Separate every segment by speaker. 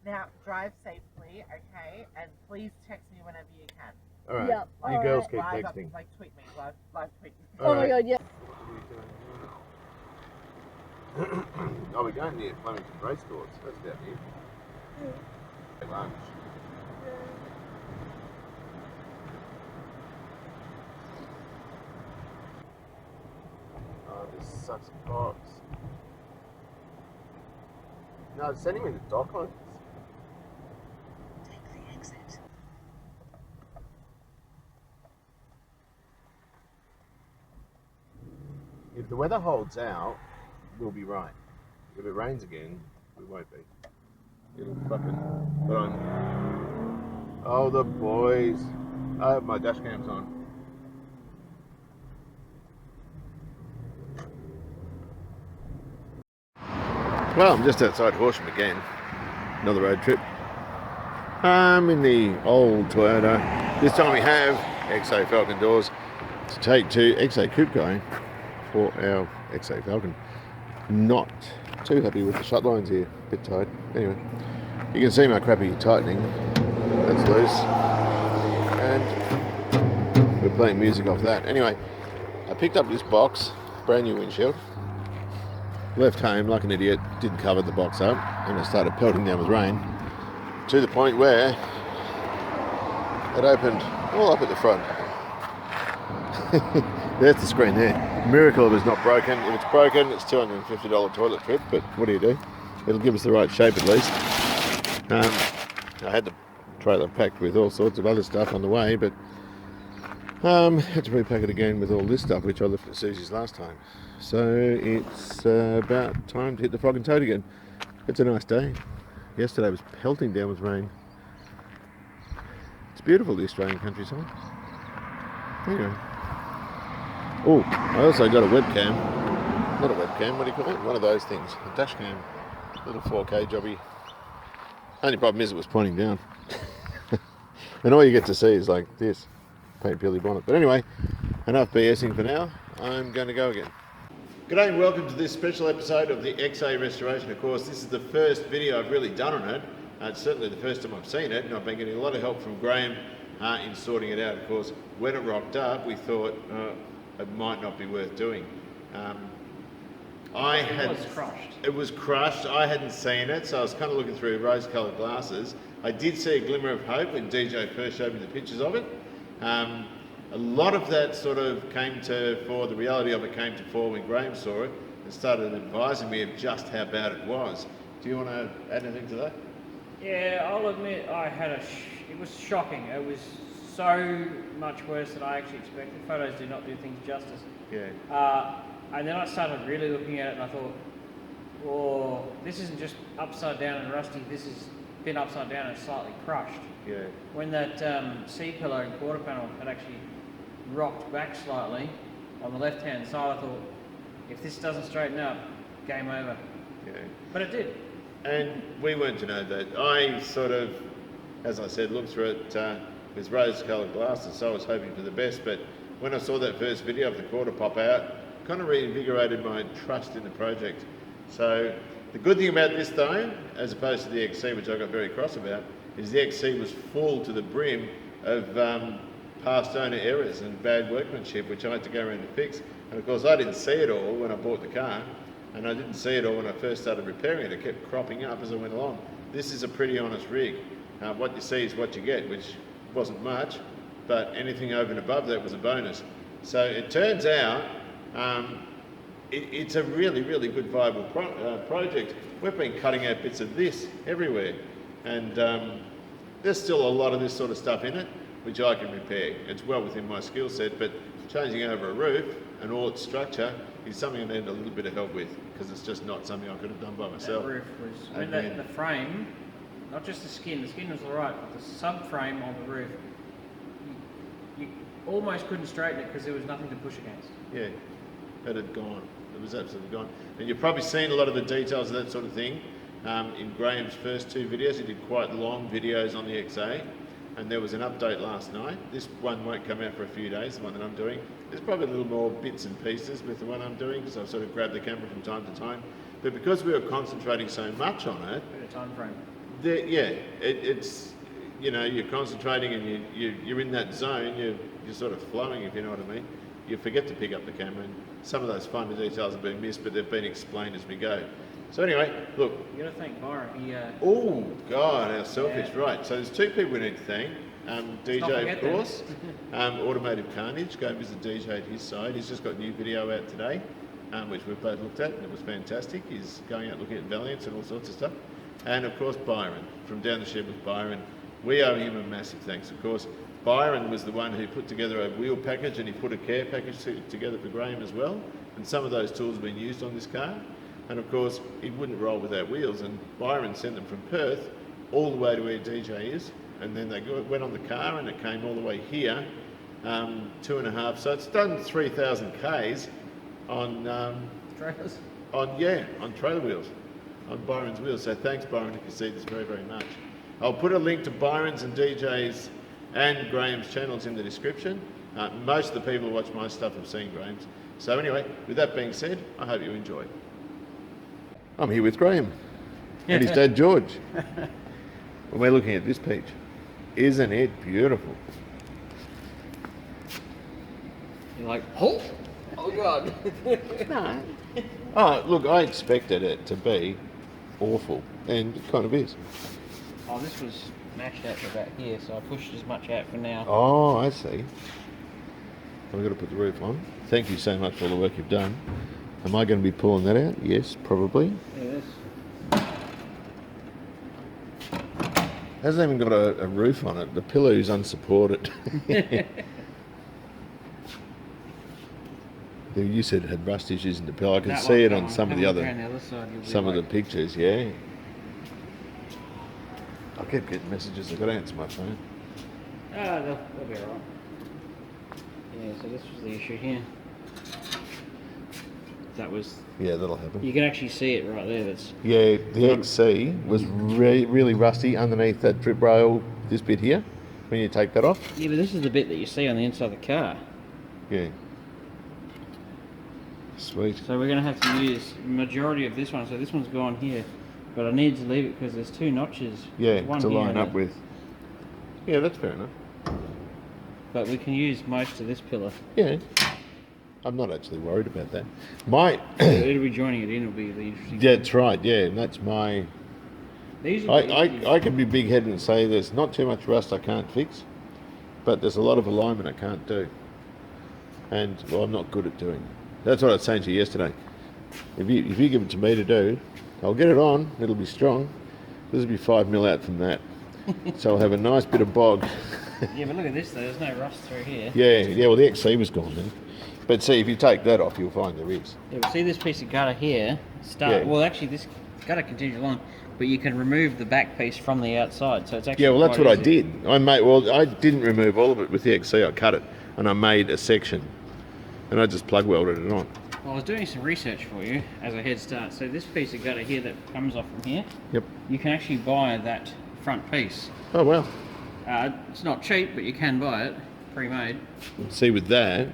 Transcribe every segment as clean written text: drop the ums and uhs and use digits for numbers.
Speaker 1: Now, drive safely, okay? And please text me whenever you can.
Speaker 2: All right.
Speaker 3: Yep.
Speaker 2: You girls keep
Speaker 1: Live
Speaker 2: texting.
Speaker 1: Like, tweet me. Live tweet me.
Speaker 3: Oh my god, yeah.
Speaker 2: Oh, we're going near Flemington Racecourse. That's down here. Lunch. Oh, this sucks box. No, send him into Docklands.
Speaker 3: Take the exit.
Speaker 2: If the weather holds out, we'll be right. If it rains again, we won't be. It'll fucking put on. Oh, the boys. Oh, my dash cam's on. Well, I'm just outside Horsham again. Another road trip. I'm in the old Toyota. This time we have XA Falcon doors to take to xacoupeguy for our XA Falcon. Not too happy with the shut lines here. Bit tight. Anyway, you can see my crappy tightening. That's loose. And we're playing music off that. Anyway, I picked up this box, brand new windshield. Left home like an idiot, didn't cover the box up, and it started pelting down with rain to the point where it opened all up at the front. There's the screen there. Miracle it was not broken. If it's broken, it's $250 toilet trip, but what do you do? It'll give us the right shape at least. I had the trailer packed with all sorts of other stuff on the way, but had to repack it again with all this stuff, which I left at Susie's last time. So it's about time to hit the frog and toad again. It's a nice day. Yesterday was pelting down with rain. It's beautiful, the Australian countryside. Anyway. Oh, I also got a webcam. Not a webcam, what do you call it? One of those things. A dash cam. Little 4K jobby. Only problem is it was pointing down. And all you get to see is like this. Paint peely bonnet. But anyway, enough BSing for now. I'm going to go again. G'day and welcome to this special episode of the XA restoration. Of course, this is the first video I've really done on it. It's certainly the first time I've seen it, and I've been getting a lot of help from Graham in sorting it out. Of course, when it rocked up, we thought it might not be worth doing. It was crushed. It was crushed. I hadn't seen it, so I was kind of looking through rose-coloured glasses. I did see a glimmer of hope when DJ first showed me the pictures of it. A lot of that sort of came to fore, the reality of it came to fore when Graham saw it and started advising me of just how bad it was. Do you want to add anything to that?
Speaker 4: Yeah, I'll admit it was shocking. It was so much worse than I actually expected. Photos do not do things justice.
Speaker 2: Yeah.
Speaker 4: And then I started really looking at it and I thought, oh, this isn't just upside down and rusty, this has been upside down and slightly crushed.
Speaker 2: Yeah. When
Speaker 4: that C-pillar and quarter panel had actually rocked back slightly on the left-hand side, I thought, if this doesn't straighten up, game over.
Speaker 2: Yeah.
Speaker 4: But it did.
Speaker 2: And we weren't to know that. I sort of, as I said, looked through it with rose-coloured glasses, so I was hoping for the best. But when I saw that first video of the quarter pop out, kind of reinvigorated my trust in the project. So the good thing about this though, as opposed to the XC, which I got very cross about, is the XC was full to the brim of past owner errors and bad workmanship, which I had to go around and fix. And of course I didn't see it all when I bought the car, and I didn't see it all when I first started repairing it. It kept cropping up as I went along. This is a pretty honest rig. What you see is what you get, which wasn't much, but anything over and above that was a bonus. So it turns out it's a really, really good viable project. We've been cutting out bits of this everywhere, and there's still a lot of this sort of stuff in it, which I can repair. It's well within my skill set, but changing over a roof and all its structure is something I need a little bit of help with, because it's just not something I could have done by myself.
Speaker 4: That roof was, the frame, not just the skin was alright, but the subframe on the roof, you almost couldn't straighten it because there was nothing to push against.
Speaker 2: Yeah, it had gone. It was absolutely gone. And you've probably seen a lot of the details of that sort of thing in Graham's first two videos. He did quite long videos on the XA, and there was an update last night. This one won't come out for a few days, the one that I'm doing. There's probably a little more bits and pieces with the one I'm doing, because I've sort of grabbed the camera from time to time. But because we were concentrating so much on it,
Speaker 4: Bit of time frame.
Speaker 2: It's you're concentrating and you're in that zone. You're sort of flowing, if you know what I mean. You forget to pick up the camera, and some of those finer details have been missed, but they've been explained as we go. So anyway, look.
Speaker 4: You got to thank Byron.
Speaker 2: Oh God, how selfish! Yeah. Right. So there's two people we need to thank. DJ, of course. Automotive Carnage. Go visit DJ at his side. He's just got a new video out today, which we've both looked at, and it was fantastic. He's going out looking at Valiants and all sorts of stuff. And of course, Byron from Down the Shed with Byron. We owe him a massive thanks. Of course, Byron was the one who put together a wheel package, and he put a care package together for Graham as well. And some of those tools have been used on this car. And of course, it wouldn't roll without wheels. And Byron sent them from Perth all the way to where DJ is. And then they went on the car, and it came all the way here, 2.5. So it's done 3,000 Ks on
Speaker 4: trailers.
Speaker 2: On trailer wheels, on Byron's wheels. So thanks, Byron, if you see this very, very much. I'll put a link to Byron's and DJ's and Graham's channels in the description. Most of the people who watch my stuff have seen Graham's. So anyway, with that being said, I hope you enjoy. I'm here with Graham and his dad George. And we're looking at this peach. Isn't it beautiful?
Speaker 4: You're like, oh God.
Speaker 2: No. Oh, look, I expected it to be awful, and it kind of is.
Speaker 4: Oh, this was mashed out to about here, so I pushed as much out for now.
Speaker 2: Oh, I see. I've got to put the roof on. Thank you so much for all the work you've done. Am I going to be pulling that out? Yes, probably.
Speaker 4: Yes.
Speaker 2: Hasn't even got a roof on it. The pillow's unsupported. You said it had rust issues in the pillow. I can see it on some of the other some of the pictures. Yeah. I keep getting messages. I've got to answer my phone.
Speaker 4: They'll be alright. Yeah. So this was the issue here. That was.
Speaker 2: Yeah, that'll happen.
Speaker 4: You can actually see it right there. That's.
Speaker 2: Yeah, the XC was really rusty underneath that drip rail. This bit here, when you take that off.
Speaker 4: Yeah, but this is the bit that you see on the inside of the car.
Speaker 2: Yeah. Sweet.
Speaker 4: So we're going to have to use the majority of this one. So this one's gone here, but I need to leave it because there's two notches.
Speaker 2: Yeah,
Speaker 4: one
Speaker 2: to
Speaker 4: here
Speaker 2: line up with. Yeah, that's fair enough.
Speaker 4: But we can use most of this pillar.
Speaker 2: Yeah. I'm not actually worried about that.
Speaker 4: It'll be joining it in. It'll be the interesting.
Speaker 2: Yeah, that's right. Yeah, and that's my. I can be big-headed and say there's not too much rust I can't fix, but there's a lot of alignment I can't do, and well, I'm not good at doing. That's what I was saying to you yesterday. If you give it to me to do, I'll get it on. It'll be strong. This will be 5 mil out from that, so I'll have a nice bit of bog.
Speaker 4: Yeah, but look at this though. There's no rust through here.
Speaker 2: Yeah. Well, the XC was gone then. But see, if you take that off, you'll find there is.
Speaker 4: Yeah, but see this piece of gutter here? Well, actually, this gutter continues along, but you can remove the back piece from the outside, so it's actually.
Speaker 2: Yeah, well, that's what
Speaker 4: easy.
Speaker 2: I did. I didn't remove all of it with the XC. I cut it, and I made a section, and I just plug welded it on.
Speaker 4: Well, I was doing some research for you as a head start. So this piece of gutter here that comes off from here.
Speaker 2: Yep.
Speaker 4: You can actually buy that front piece.
Speaker 2: Oh well.
Speaker 4: It's not cheap, but you can buy it pre-made.
Speaker 2: See, with that.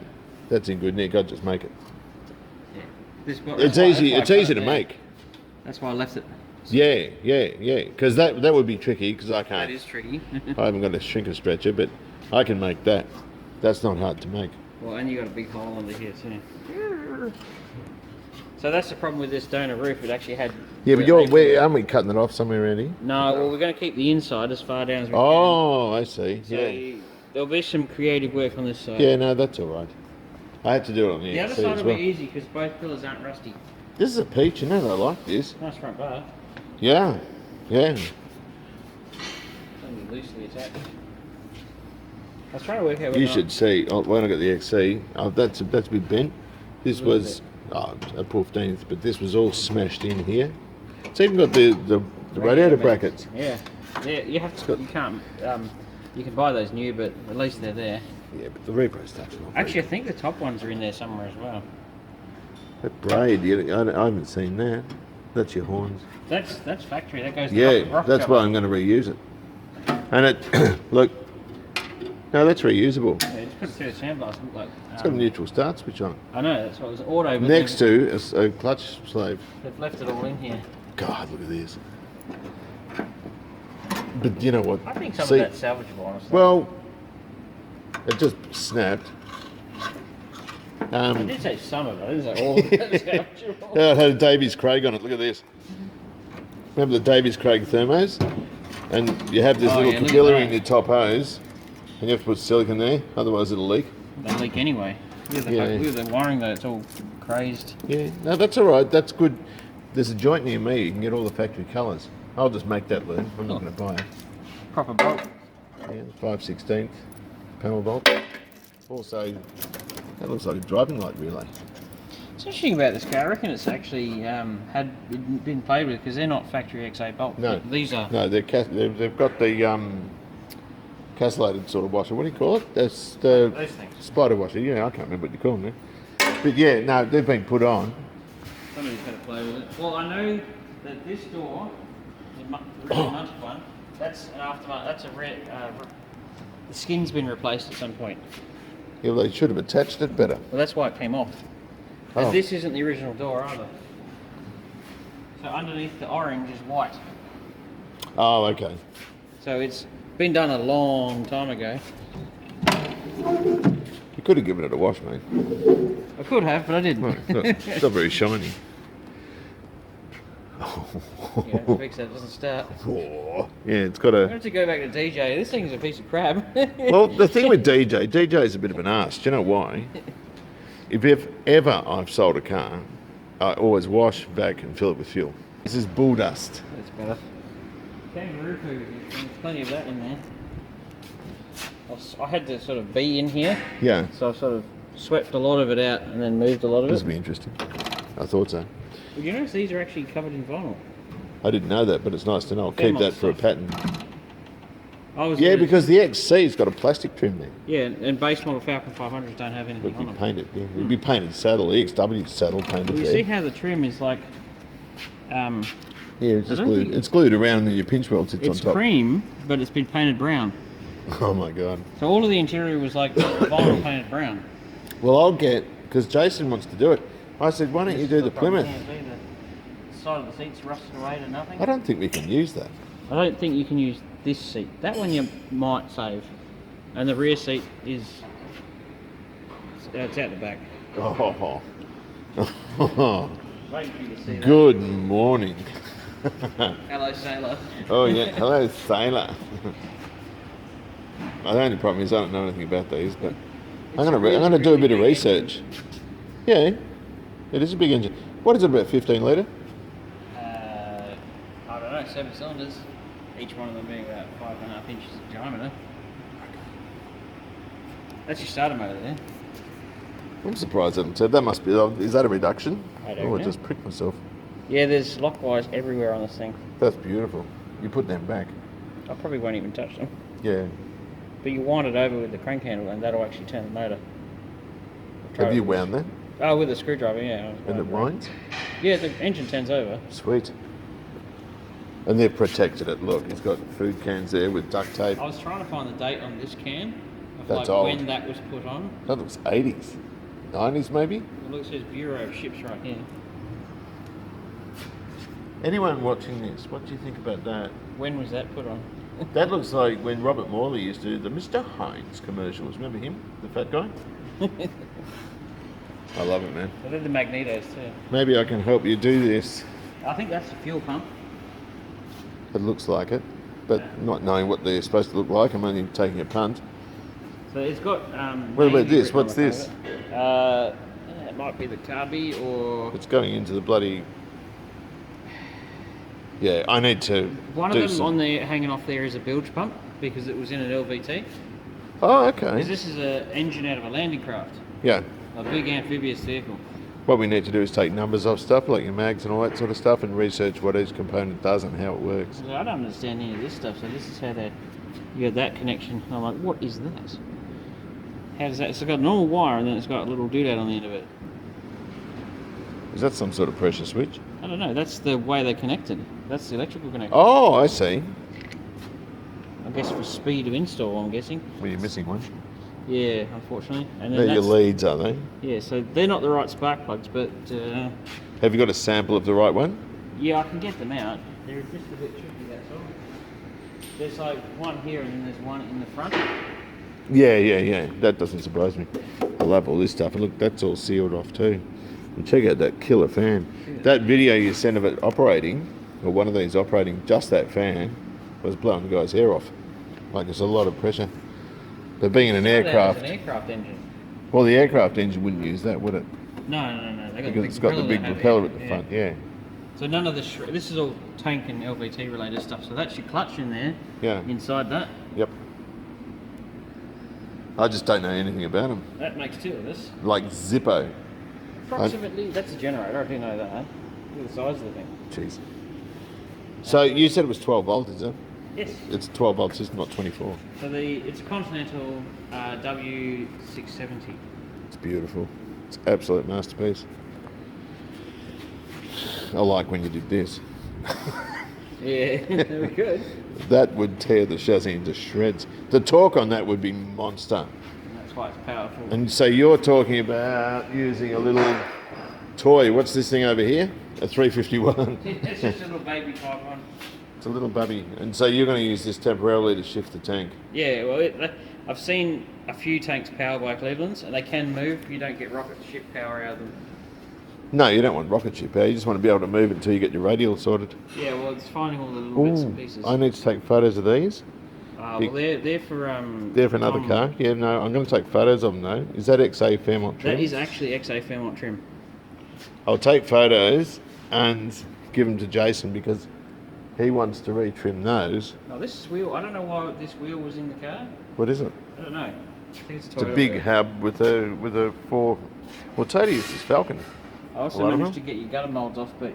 Speaker 2: That's in good nick. I'd just make it.
Speaker 4: Yeah.
Speaker 2: It's easy. It's easy to make.
Speaker 4: That's why I left it.
Speaker 2: Yeah. Because that would be tricky. Because I can't.
Speaker 4: That is tricky.
Speaker 2: I haven't got a shrink stretcher, but I can make that. That's not hard to make.
Speaker 4: Well, and you got a big hole under here too. So that's the problem with this donor roof. It actually had.
Speaker 2: Yeah, but aren't we cutting it off somewhere around here?
Speaker 4: No. Well, we're going to keep the inside as far down as we can.
Speaker 2: Oh, I see.
Speaker 4: So
Speaker 2: yeah.
Speaker 4: There'll be some creative work on this side.
Speaker 2: Yeah, no, that's all right. I had to do it on the
Speaker 4: other side will be easy because both pillars aren't rusty.
Speaker 2: This is a peach, I like this.
Speaker 4: Nice front bar.
Speaker 2: Yeah.
Speaker 4: It's only loosely attached. I was trying to work out.
Speaker 2: You should see when I got the XC. That's a bit bent. This was a 15th, but this was all smashed in here. It's even got the radiator brackets.
Speaker 4: Yeah. You have to. You can't. You can buy those new, but at least they're there.
Speaker 2: Yeah, but the repro stuff's not.
Speaker 4: Actually, I think the top ones are in there somewhere as well.
Speaker 2: That braid, I haven't seen that. That's your horns.
Speaker 4: That's factory. That goes.
Speaker 2: Yeah,
Speaker 4: rock
Speaker 2: that's
Speaker 4: cover.
Speaker 2: why I'm going to reuse it. And it, look, no, that's reusable.
Speaker 4: Yeah, just put it through the sandblast. Like,
Speaker 2: It's got a neutral start switch on.
Speaker 4: I know, that's what it was auto. But
Speaker 2: Next to a clutch slave.
Speaker 4: they've left it all in here.
Speaker 2: God, look at this. But you know what?
Speaker 4: I think some
Speaker 2: See,
Speaker 4: of that's salvageable, honestly.
Speaker 2: well, it just snapped.
Speaker 4: I did say some of it. I didn't say all of it's salvageable.
Speaker 2: It had a Davies Craig on it. Look at this. Remember the Davies Craig thermos? And you have this little
Speaker 4: yeah, look at
Speaker 2: capillary
Speaker 4: that.
Speaker 2: in your top hose, and you have to put silicone there, otherwise it'll leak.
Speaker 4: They leak anyway. With the wiring though, it's all crazed.
Speaker 2: Yeah, no, that's all right. That's good. There's a joint near me. You can get all the factory colours. I'll just make that, Lou. I'm not going to buy it.
Speaker 4: Proper bolt.
Speaker 2: Yeah, 5/16 panel bolt. Also, that looks like a driving light relay.
Speaker 4: What's interesting about this car, I reckon it's actually had been played with because they're not factory XA bolts.
Speaker 2: No,
Speaker 4: These are.
Speaker 2: No, they've got the castellated sort of washer. What do you call it? That's the
Speaker 4: Those things.
Speaker 2: spider washer. Yeah, I can't remember what you call them now. But yeah, no, they've been put on.
Speaker 4: Somebody's had to play with it. Well, I know that this door, the original mounted one, that's an aftermarket. That's a the skin's been replaced at some point.
Speaker 2: Yeah, well, they should have attached it better.
Speaker 4: Well, that's why it came off. And
Speaker 2: Oh.
Speaker 4: this isn't the original door either. So underneath the orange is white.
Speaker 2: Oh, okay.
Speaker 4: So it's been done a long time ago.
Speaker 2: You could have given it a wash, mate.
Speaker 4: I could have, but I didn't.
Speaker 2: Well, it's not very shiny.
Speaker 4: Yeah, fix that, it doesn't start.
Speaker 2: Oh, yeah, it's got
Speaker 4: I
Speaker 2: a.
Speaker 4: have to go back to DJ. This thing's a piece of crap.
Speaker 2: Well, the thing with DJ is a bit of an arse. Do you know why? If ever I've sold a car, I always wash, vac, and fill it with fuel. This is bull dust.
Speaker 4: That's better. Kangaroo poo, there's plenty of that in there. I had to sort of be in here,
Speaker 2: Yeah,
Speaker 4: so I sort of swept a lot of it out and then moved a lot of
Speaker 2: this
Speaker 4: it.
Speaker 2: will be interesting. I thought so.
Speaker 4: Well, you notice these are actually covered in vinyl.
Speaker 2: I didn't know that, but it's nice to know. I'll keep
Speaker 4: Fairmont
Speaker 2: that for a
Speaker 4: stuff.
Speaker 2: pattern.
Speaker 4: Yeah,
Speaker 2: Yeah, because the XC's got a plastic trim there.
Speaker 4: yeah, and base model Falcon 500s don't have anything
Speaker 2: Would
Speaker 4: on
Speaker 2: be
Speaker 4: them.
Speaker 2: painted. Yeah, it'd be painted saddle. The XW saddle painted
Speaker 4: Well, you
Speaker 2: there.
Speaker 4: see how the trim is like,
Speaker 2: Yeah, it's
Speaker 4: I
Speaker 2: just
Speaker 4: don't
Speaker 2: glued.
Speaker 4: think-
Speaker 2: It's glued around, and your pinch weld sits
Speaker 4: it's
Speaker 2: on top.
Speaker 4: cream, but it's been painted brown.
Speaker 2: Oh my god.
Speaker 4: So all of the interior was like vinyl painted brown.
Speaker 2: Well, I'll get because Jason wants to do it. I said, why don't you do the Plymouth?
Speaker 4: The side of the seat's rusted away to nothing.
Speaker 2: I don't think we can use that.
Speaker 4: I don't think you can use this seat. That one you might save. And the rear seat is... it's out the back.
Speaker 2: Oh.
Speaker 4: Waiting for you to see that.
Speaker 2: Good morning.
Speaker 4: Hello, sailor.
Speaker 2: Oh yeah, hello sailor. The only problem is I don't know anything about these, but I'm gonna do a bit of research. Yeah, it is a big engine. What is it, about 15 litre?
Speaker 4: I don't know, 7 cylinders. Each one of them being about 5.5 inches of diameter. That's your starter motor there.
Speaker 2: I'm surprised that said that must be. Is that a reduction?
Speaker 4: I don't
Speaker 2: Oh, I
Speaker 4: know.
Speaker 2: just pricked myself.
Speaker 4: Yeah, there's lock wires everywhere on this thing.
Speaker 2: That's beautiful. You put them back.
Speaker 4: I probably won't even touch them.
Speaker 2: Yeah.
Speaker 4: But you wind it over with the crank handle and that'll actually turn the motor.
Speaker 2: Have you wound that?
Speaker 4: Oh, with a screwdriver, yeah.
Speaker 2: And it winds?
Speaker 4: Yeah, the engine turns over.
Speaker 2: Sweet. And they've protected it. Look, it's got food cans there with duct tape.
Speaker 4: I was trying to find the date on this can of
Speaker 2: That's
Speaker 4: like
Speaker 2: old.
Speaker 4: when that was put on.
Speaker 2: That looks 80s. 90s maybe?
Speaker 4: It looks it says Bureau of Ships right here.
Speaker 2: Anyone watching this, what do you think about that?
Speaker 4: When was that put on?
Speaker 2: That looks like when Robert Morley used to do the Mr. Hines commercials. Remember him? The fat guy? I love it, man.
Speaker 4: I did the magnetos too.
Speaker 2: Maybe I can help you do this.
Speaker 4: I think that's the fuel pump.
Speaker 2: It looks like it, but not knowing what they're supposed to look like. I'm only taking a punt.
Speaker 4: So it's got.
Speaker 2: What about
Speaker 4: Navy
Speaker 2: this?
Speaker 4: written on
Speaker 2: What's
Speaker 4: the
Speaker 2: this?
Speaker 4: front of it. It might be the carby or.
Speaker 2: It's going into the bloody... Yeah, I need to
Speaker 4: One
Speaker 2: do
Speaker 4: of them
Speaker 2: some...
Speaker 4: on there hanging off there is a bilge pump because it was in an LVT.
Speaker 2: Oh,
Speaker 4: Because
Speaker 2: okay.
Speaker 4: this is an engine out of a landing craft,
Speaker 2: Yeah.
Speaker 4: a big amphibious vehicle.
Speaker 2: What we need to do is take numbers off stuff, like your mags and all that sort of stuff, and research what each component does and how it works.
Speaker 4: So I don't understand any of this stuff. So this is how you got that connection. And I'm like, what is that? How does that? It's got a normal wire and then it's got a little doodad on the end of it.
Speaker 2: Is that some sort of pressure switch?
Speaker 4: I don't know. That's the way they connected. That's the electrical connection.
Speaker 2: Oh, I see.
Speaker 4: I guess for speed of install. I'm guessing.
Speaker 2: Well, you're missing one.
Speaker 4: Yeah, unfortunately. And
Speaker 2: They're
Speaker 4: then
Speaker 2: your
Speaker 4: that's,
Speaker 2: leads, are they?
Speaker 4: yeah. So they're not the right spark plugs, but
Speaker 2: Have you got a sample of the right one?
Speaker 4: yeah, I can get them out. They're just a bit tricky. That's all. There's like one here and then there's one in the front.
Speaker 2: Yeah. That doesn't surprise me. I love all this stuff. And look, that's all sealed off too. And check out that killer fan. That video you sent of it operating, or one of these operating, just that fan, was blowing the guy's hair off. Like there's a lot of pressure. But being in an aircraft...
Speaker 4: It's an aircraft engine.
Speaker 2: Well, the aircraft engine wouldn't use that, would it?
Speaker 4: No. They got
Speaker 2: Because it's got the big propeller at the front, yeah.
Speaker 4: So none of this is all tank and LVT related stuff. So that's your clutch in there.
Speaker 2: Yeah.
Speaker 4: Inside that.
Speaker 2: Yep. I just don't know anything about them.
Speaker 4: That makes two of this.
Speaker 2: Like Zippo.
Speaker 4: Approximately, that's a generator. I do know that. Look at the size of the thing.
Speaker 2: Jeez. So you said it was 12 volt, is it?
Speaker 4: Yes.
Speaker 2: It's 12 volts, it's not 24.
Speaker 4: So it's a Continental W670.
Speaker 2: It's beautiful. It's an absolute masterpiece. I like when you did this.
Speaker 4: Yeah, very good.
Speaker 2: That would tear the chassis into shreds. The torque on that would be monster.
Speaker 4: And that's why it's powerful.
Speaker 2: And so you're talking about using a little toy. What's this thing over here? A 351.
Speaker 4: It's just a little baby type one.
Speaker 2: It's a little bubby. And so you're going to use this temporarily to shift the tank.
Speaker 4: Yeah, well, I've seen a few tanks powered by Cleveland's, and they can move. You don't get rocket ship power out of them.
Speaker 2: No, you don't want rocket ship power. You just want to be able to move it until you get your radial sorted.
Speaker 4: Yeah, well, it's finding all the little bits and pieces.
Speaker 2: I need to take photos of these.
Speaker 4: Well, they're for
Speaker 2: They're for another car. Yeah, no, I'm going to take photos of them though. Is that XA Fairmont trim?
Speaker 4: That is actually XA Fairmont trim.
Speaker 2: I'll take photos and give them to Jason because he wants to retrim those.
Speaker 4: Oh, this wheel, I don't know why this wheel was in the car.
Speaker 2: What is it?
Speaker 4: I don't know. I think it's
Speaker 2: It's a big hub with a four. Well, Tony uses Falcon.
Speaker 4: I also managed to get your gutter molds off, but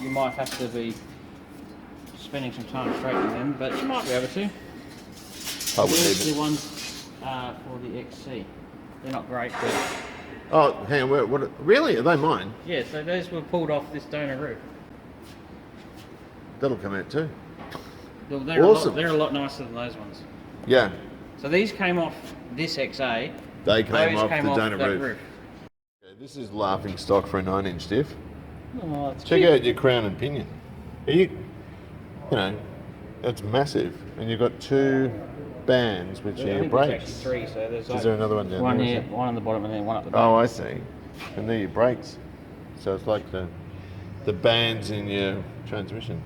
Speaker 4: you might have to be spending some time straightening them, but you might be able to.
Speaker 2: I would
Speaker 4: There's
Speaker 2: need
Speaker 4: the
Speaker 2: it.
Speaker 4: ones for the XC. They're not great, but
Speaker 2: Oh, hang on. What? Really? Are they mine?
Speaker 4: yeah, so those were pulled off this donor roof.
Speaker 2: That'll come out too.
Speaker 4: They're
Speaker 2: Awesome.
Speaker 4: they're a lot nicer than those ones.
Speaker 2: Yeah,
Speaker 4: So these came off this XA.
Speaker 2: they came
Speaker 4: Those
Speaker 2: off
Speaker 4: came
Speaker 2: the
Speaker 4: off
Speaker 2: donut
Speaker 4: that
Speaker 2: roof. Okay, this is laughing stock for a 9-inch diff.
Speaker 4: Oh, it's
Speaker 2: Check
Speaker 4: cute.
Speaker 2: out your crown and pinion. You know, that's massive, and you've got two bands which
Speaker 4: I
Speaker 2: are
Speaker 4: think
Speaker 2: your
Speaker 4: there's
Speaker 2: brakes.
Speaker 4: actually three, so there's
Speaker 2: Is there another one down
Speaker 4: one
Speaker 2: there? is
Speaker 4: here,
Speaker 2: there?
Speaker 4: one on the bottom, and then one up the back.
Speaker 2: Oh, I see. And they're your brakes. So it's like the bands in your transmission.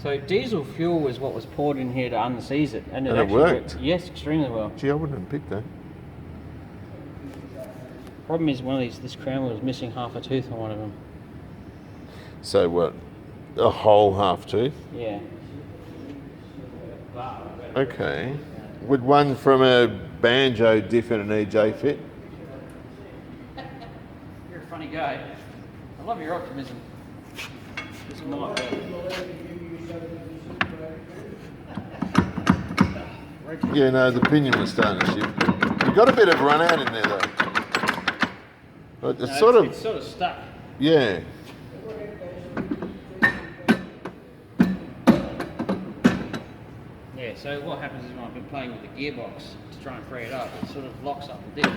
Speaker 4: So diesel fuel is what was poured in here to unseize it, and
Speaker 2: And it
Speaker 4: actually
Speaker 2: worked?
Speaker 4: Yes, extremely well.
Speaker 2: Gee, I wouldn't have picked that.
Speaker 4: Problem is, this crown wheel was missing half a tooth on one of them.
Speaker 2: So what? A whole half tooth?
Speaker 4: Yeah.
Speaker 2: Okay. Would one from a banjo diff and an EJ fit?
Speaker 4: You're a funny guy. I love your optimism. This might
Speaker 2: Yeah, no, the pinion was starting to shift. You got a bit of run out in there though. But it's
Speaker 4: it's sort of stuck.
Speaker 2: yeah.
Speaker 4: Yeah, so what happens is when I've been playing with the gearbox to try and free it up, it sort of locks up the diff.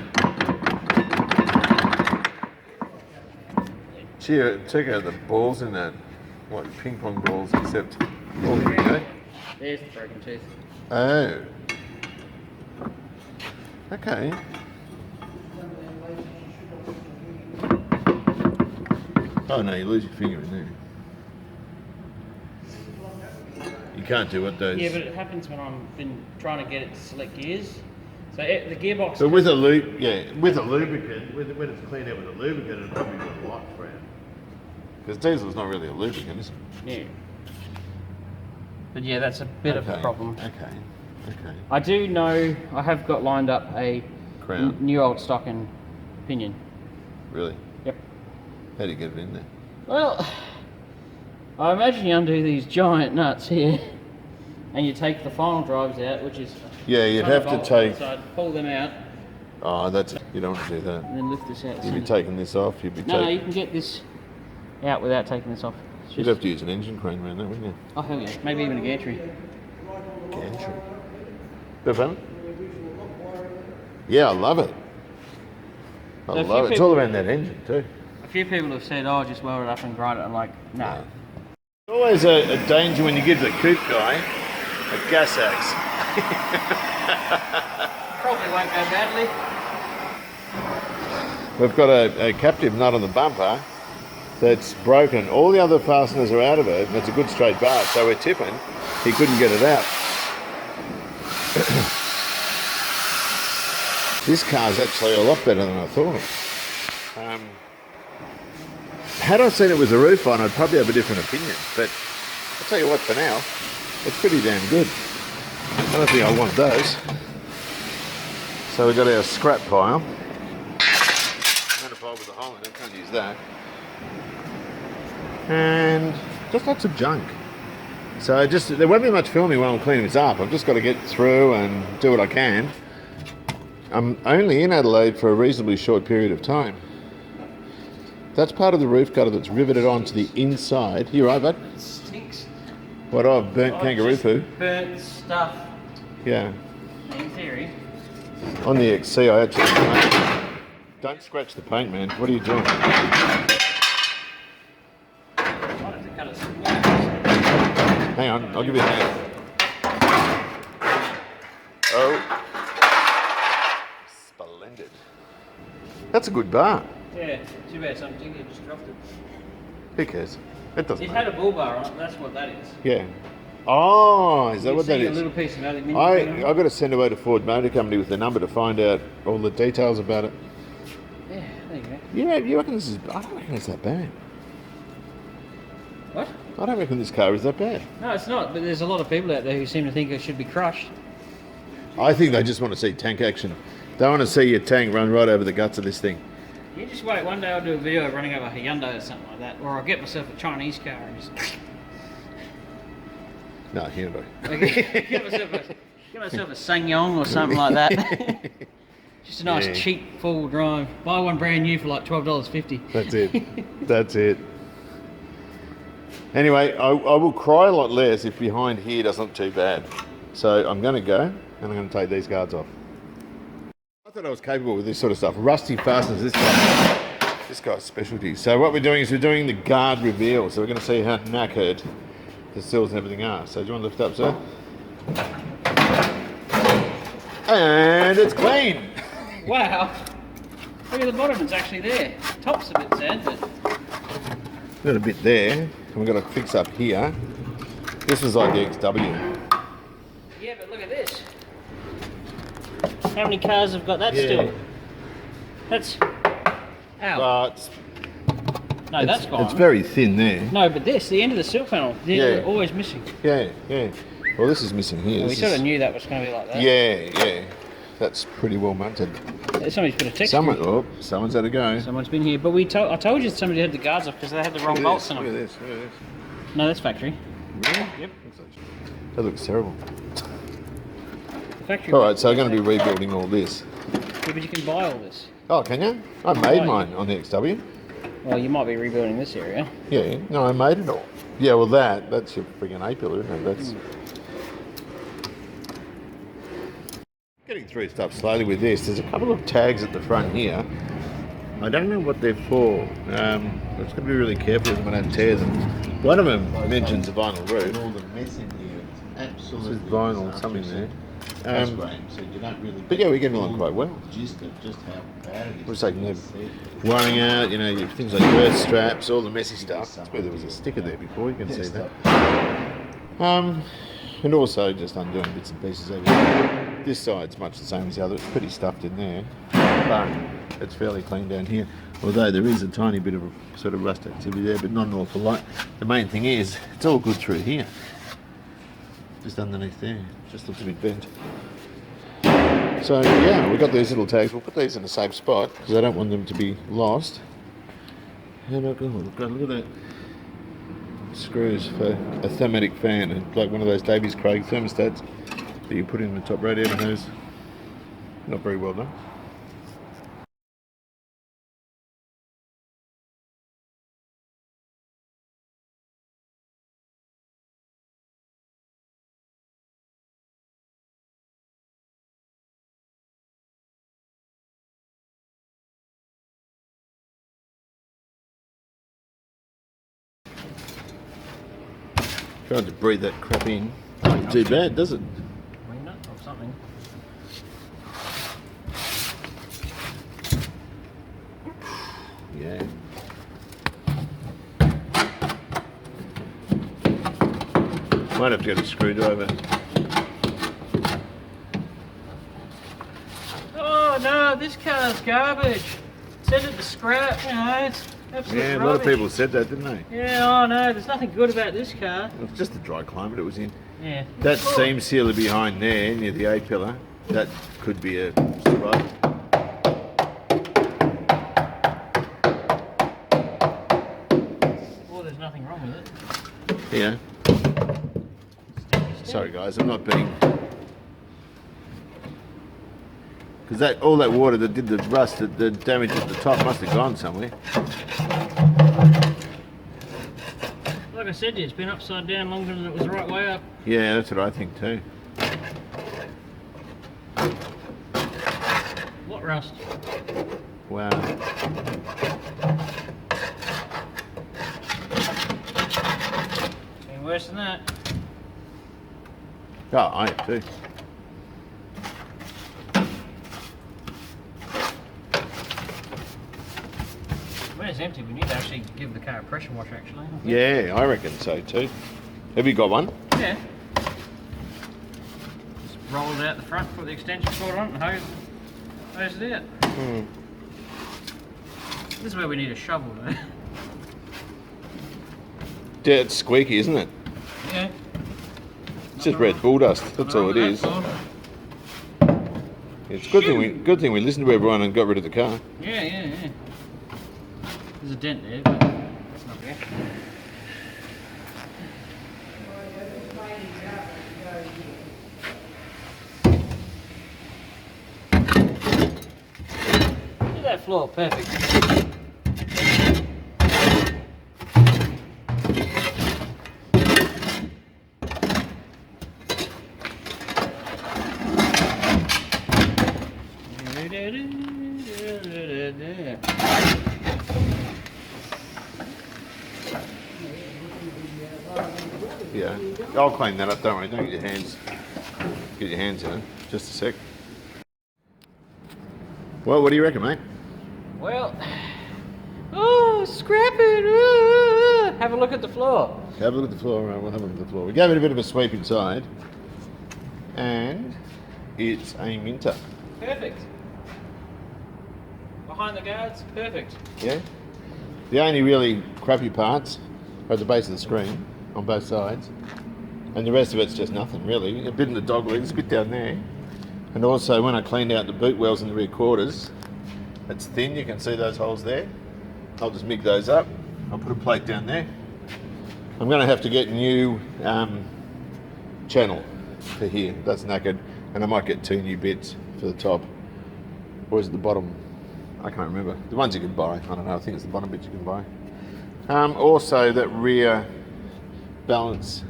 Speaker 2: Check out the balls in that. Like ping pong balls, except. Oh, here we go.
Speaker 4: There's the broken tooth.
Speaker 2: Oh. Okay. Oh no, you lose your finger in there. You can't do what those.
Speaker 4: Yeah, but it happens when I've been trying to get it to select gears. So the gearbox.
Speaker 2: But with a with a lubricant, when it's cleaned out with a lubricant, it'll probably be a lot for it. Because diesel's not really a lubricant, is it?
Speaker 4: Yeah. But yeah, that's a bit of a problem.
Speaker 2: Okay.
Speaker 4: I do know I have got lined up a
Speaker 2: Crown.
Speaker 4: new old stock and pinion.
Speaker 2: Really?
Speaker 4: Yep.
Speaker 2: How do you get it in there?
Speaker 4: Well, I imagine you undo these giant nuts here, and you take the final drives out, which is
Speaker 2: Yeah, you'd have to take.
Speaker 4: So pull them out,
Speaker 2: Oh, you don't want to do that.
Speaker 4: and then lift this out.
Speaker 2: You'd be taking this off. You'd be
Speaker 4: No, you can get this out without taking this off. It's
Speaker 2: You'd
Speaker 4: just-
Speaker 2: have to use an engine crane around that, wouldn't you?
Speaker 4: Oh hell yeah, maybe even a gantry.
Speaker 2: Gantry. Bit fun? Yeah, I love it. I
Speaker 4: So a few
Speaker 2: love it. It's
Speaker 4: people-
Speaker 2: all around that engine too.
Speaker 4: A few people have said, "Oh, just weld it up and grind it." I'm like, no.
Speaker 2: Always a danger when you give the coupe guy A gas axe.
Speaker 4: Probably won't go badly.
Speaker 2: We've got a captive nut on the bumper that's broken. All the other fasteners are out of it, and it's a good straight bar, so we're tipping he couldn't get it out. This car's actually a lot better than I thought. Had I seen it with the roof on, I'd probably have a different opinion, but I'll tell you what, for now, it's pretty damn good. I don't think I want those. So we've got our scrap pile. Manifold with a hole in it, can't use that. And just lots of junk. So there won't be much filming when I'm cleaning this up. I've just got to get through and do what I can. I'm only in Adelaide for a reasonably short period of time. That's part of the roof gutter that's riveted onto the inside. You right, bud?
Speaker 4: It stinks.
Speaker 2: What, oh, burnt kangaroo
Speaker 4: Just
Speaker 2: poo?
Speaker 4: burnt stuff.
Speaker 2: Yeah.
Speaker 4: In theory.
Speaker 2: On the XC, I actually... Don't scratch the paint, man. What are you doing?
Speaker 4: Might have to cut it some more.
Speaker 2: Hang on, I'll give you a hand. Oh. Splendid. That's a good bar.
Speaker 4: Yeah, too bad something just dropped it.
Speaker 2: Who cares? It doesn't
Speaker 4: It
Speaker 2: matter.
Speaker 4: had a bull bar on it, that's what that is.
Speaker 2: Yeah. Oh, is that
Speaker 4: You
Speaker 2: what that
Speaker 4: see
Speaker 2: is?
Speaker 4: a little piece of aluminium.
Speaker 2: I've got to send away to Ford Motor Company with the number to find out all the details about it.
Speaker 4: Yeah, there you go.
Speaker 2: Yeah, you reckon this is... I don't reckon it's that bad.
Speaker 4: What?
Speaker 2: I don't reckon this car is that bad.
Speaker 4: No, it's not, but there's a lot of people out there who seem to think it should be crushed.
Speaker 2: I think they just want to see tank action. They want to see your tank run right over the guts of this thing.
Speaker 4: You just wait, one day I'll do a video of running over a Hyundai or something like that, or I'll get myself a Chinese car and just...
Speaker 2: No, Hyundai.
Speaker 4: get myself a SsangYong or something like that. Just a nice
Speaker 2: Yeah.
Speaker 4: cheap four-wheel drive. Buy one brand new for like $12.50.
Speaker 2: That's it. That's it. Anyway, I will cry a lot less if behind here doesn't look too bad. So I'm going to go and I'm going to take these guards off. I thought I was capable with this sort of stuff. Rusty fasteners, this guy's specialty. So what we're doing is we're doing the guard reveal. So we're going to see how knackered the sills and everything are. So do you want to lift up, sir? And it's clean.
Speaker 4: Wow. Look at the bottom, it's actually there. Top's a bit sad, but...
Speaker 2: Got a bit there. And we've got to fix up here. This was like the XW.
Speaker 4: Yeah, but look at this. How many cars have got that
Speaker 2: Yeah.
Speaker 4: still? That's... Ow.
Speaker 2: But
Speaker 4: No, that's gone.
Speaker 2: it's very thin there.
Speaker 4: No, but this, the end of the sill panel, they're
Speaker 2: Yeah.
Speaker 4: always missing.
Speaker 2: Yeah, yeah. Well, this is missing here.
Speaker 4: Well, we
Speaker 2: This
Speaker 4: sort of
Speaker 2: is-
Speaker 4: knew that was going to be like that.
Speaker 2: Yeah. That's pretty well mounted.
Speaker 4: Somebody's put a text.
Speaker 2: Someone's had a go.
Speaker 4: Someone's been here, but I told you somebody had the guards off because they had the wrong bolts in
Speaker 2: Look at
Speaker 4: them.
Speaker 2: this. Look at this.
Speaker 4: No, that's factory.
Speaker 2: Really?
Speaker 4: Yep.
Speaker 2: That looks terrible.
Speaker 4: Factory.
Speaker 2: All right, so I'm going to be rebuilding all this.
Speaker 4: Yeah, but you can buy all this.
Speaker 2: Oh, can you? I made
Speaker 4: Right.
Speaker 2: mine on the XW.
Speaker 4: Well, you might be rebuilding this area.
Speaker 2: Yeah, no, I made it all. Yeah, well, that's your friggin' A-pillar, isn't it? That's... Getting through stuff slowly with this. There's a couple of tags at the front here. I don't know what they're for. I'm just going to be really careful with them and I don't tear them. One of them mentions a vinyl roof.
Speaker 3: All the mess in here, it's absolutely
Speaker 2: This is vinyl, something there.
Speaker 3: That's great. So you don't really.
Speaker 2: But yeah, we get along quite well.
Speaker 3: Gist of just how bad it is.
Speaker 2: We're just taking the wiring out, things like earth straps, all the messy stuff. That's where there was a sticker there before, you can see that. And also just undoing bits and pieces over here. This side's much the same as the other. It's pretty stuffed in there, but it's fairly clean down here. Although there is a tiny bit of a sort of rust activity there, but not an awful lot. The main thing is, it's all good through here. Just underneath there, just looks a bit bent. So yeah, we've got these little tags. We'll put these in a safe spot because I don't want them to be lost. And look at that. Screws for a thermatic fan, and like one of those Davies Craig thermostats that you put in the top radiator hose. Not very well done. Tried to breathe that crap in. look too bad, does it?
Speaker 4: Clean it or something.
Speaker 2: Yeah. Might have to get a screwdriver.
Speaker 4: Oh no, this car's garbage. Send it to scrap, you know, it's absolute
Speaker 2: Yeah, a
Speaker 4: rubbish.
Speaker 2: lot of people said that, didn't they?
Speaker 4: Yeah, oh no, there's nothing good about this car.
Speaker 2: It was just the dry climate it was in.
Speaker 4: Yeah.
Speaker 2: That
Speaker 4: Cool.
Speaker 2: seam sealer behind there, near the A pillar, that could be a surprise.
Speaker 4: Well, there's nothing wrong with it.
Speaker 2: Yeah. Sorry guys, I'm not being... Because that all that water that did the rust, the damage at the top must have gone somewhere.
Speaker 4: Like I said to you, it's been upside down longer than it was the right way up.
Speaker 2: Yeah, that's what I think too.
Speaker 4: What rust?
Speaker 2: Wow.
Speaker 4: Been worse than that.
Speaker 2: Oh, I am too.
Speaker 4: When it's empty, we need to actually give the car a pressure wash actually.
Speaker 2: Yeah, I reckon so too. Have you got one?
Speaker 4: Yeah. Just roll it out the front, put the extension cord on it and hose it out. This is where we need a shovel though.
Speaker 2: Yeah, it's squeaky, isn't it?
Speaker 4: Yeah.
Speaker 2: It's just red bull dust. That's all it is. It's a good thing we listened to everyone and got rid of the car.
Speaker 4: Yeah. There's a dent there, but that's not bad. Look at that floor, perfect.
Speaker 2: Yeah, I'll clean that up. Don't worry. Don't get your hands in it. Just a sec. Well, what do you reckon, mate?
Speaker 4: Well, oh, scrap it. Have a look at the floor.
Speaker 2: Have a look at the floor. Right, we'll have a look at the floor. We gave it a bit of a sweep inside, and it's a minter.
Speaker 4: Perfect. Behind the guards, perfect.
Speaker 2: Yeah. The only really crappy parts are at the base of the screen on both sides, and the rest of it's just nothing really. A bit in the dog legs, a bit down there, and also when I cleaned out the boot wells in the rear quarters, it's thin. You can see those holes there. I'll just mig those up. I'll put a plate down there. I'm going to have to get new channel for here. That's knackered, and I might get 2 new bits for the top. Or is it the bottom? I can't remember. The ones you can buy. I don't know. I think it's the bottom bit you can buy. Also, that rear balance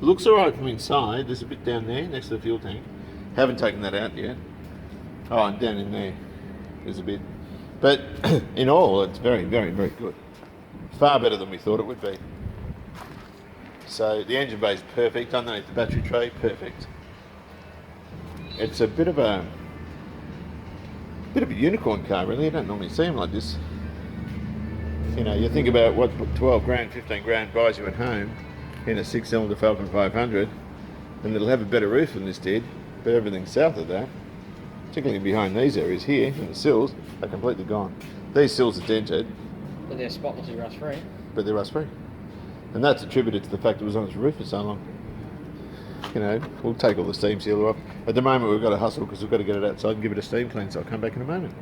Speaker 2: looks alright from inside. There's a bit down there next to the fuel tank. Haven't taken that out yet. Oh, and down in there there's a bit. But in all, it's very, very, very good. Far better than we thought it would be. So the engine bay is perfect. Underneath the battery tray, perfect. It's a bit of a unicorn car, really. You don't normally see them like this. You know, you think about what 12 grand, 15 grand buys you at home in a 6-cylinder Falcon 500, and it'll have a better roof than this did, but everything south of that, particularly behind these areas here, and the sills, are completely gone. These sills are dented,
Speaker 4: But they're spotlessly rust free.
Speaker 2: but they're rust free. And that's attributed to the fact it was on its roof for so long. You know, we'll take all the steam sealer off. At the moment we've got to hustle because we've got to get it outside and give it a steam clean, so I'll come back in a moment.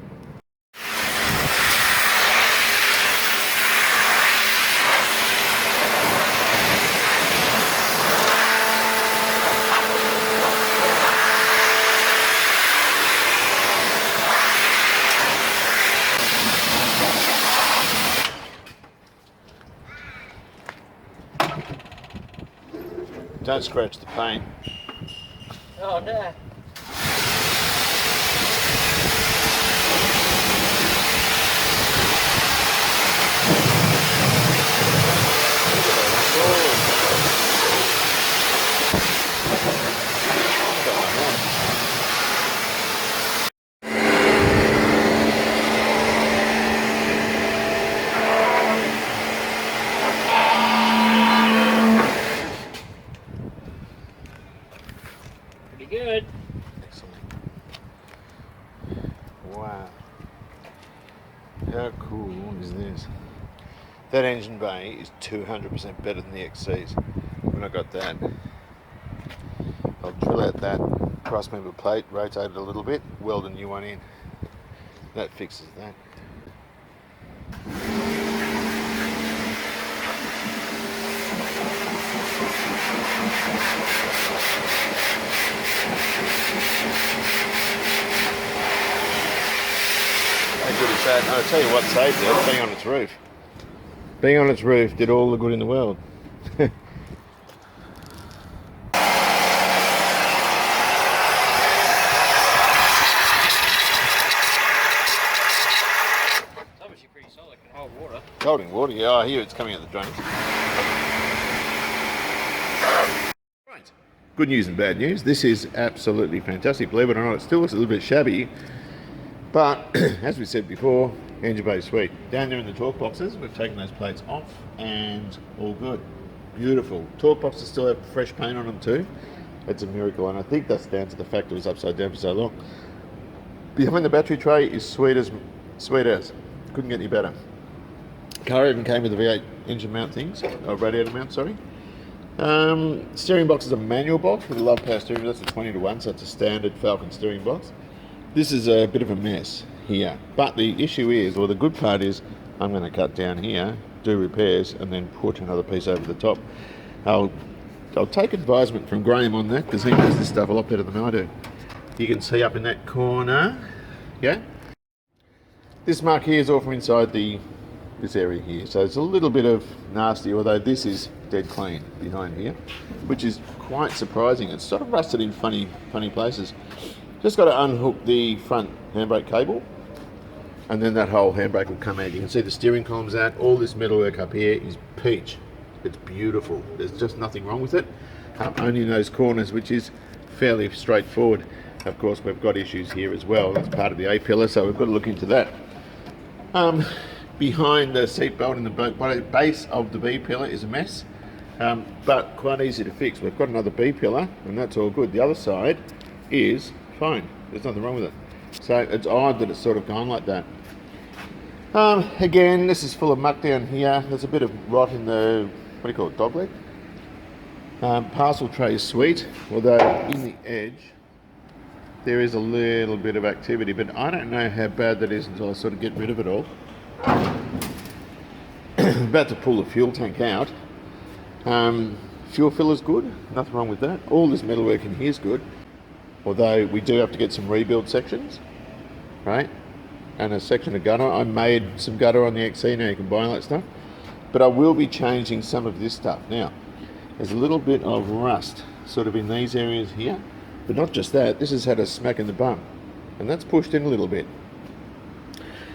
Speaker 2: Don't scratch the paint.
Speaker 4: Oh no. pretty good.
Speaker 2: Excellent. Wow. How cool is this? That engine bay is 200% better than the XCs. When I got that, I'll drill out that cross-member plate, rotate it a little bit, weld a new one in. That fixes that. How good is that? I'll tell you what saved it, being on its roof. Being on its roof did all the good in the world. Holding water, yeah, I hear it's coming out the drains. Right. Good news and bad news. This is absolutely fantastic. Believe it or not, it still looks a little bit shabby, but as we said before, engine bay sweet. Down there in the torque boxes, we've taken those plates off and all good. Beautiful. Torque boxes still have fresh paint on them too. It's a miracle, and I think that's down to the fact it was upside down for so long. Behind the battery tray is sweet as. Couldn't get any better. Car even came with the V8 engine mount things, radiator mount, sorry. Steering box is a manual box with a love power steering. That's a 20-to-1, so it's a standard Falcon steering box. This is a bit of a mess here, but the issue is, or the good part is, I'm going to cut down here, do repairs, and then put another piece over the top. I'll take advisement from Graham on that, because he knows this stuff a lot better than I do. You can see up in that corner, yeah? This mark here is all from inside this area here, so it's a little bit of nasty, although this is dead clean behind here, which is quite surprising. It's sort of rusted in funny places. Just got to unhook the front handbrake cable, and then that whole handbrake will come out. You can see the steering column's out. All this metalwork up here is peach. It's beautiful. There's just nothing wrong with it, only in those corners, which is fairly straightforward. Of course, we've got issues here as well. That's part of the A-pillar, so we've got to look into that. Behind the seat belt and the base of the B-pillar is a mess, but quite easy to fix. We've got another B-pillar, and that's all good. The other side is fine. There's nothing wrong with it. So it's odd that it's sort of gone like that. Again, this is full of muck down here. There's a bit of rot in the, what do you call it, dog leg? Parcel tray is sweet, although in the edge there is a little bit of activity, but I don't know how bad that is until I sort of get rid of it all. About to pull the fuel tank out. Fuel filler's good, nothing wrong with that. All this metalwork in here is good, although we do have to get some rebuild sections, right? And a section of gutter. I made some gutter on the XC, now you can buy all that stuff. But I will be changing some of this stuff. Now, there's a little bit of rust sort of in these areas here, but not just that, this has had a smack in the bum, and that's pushed in a little bit.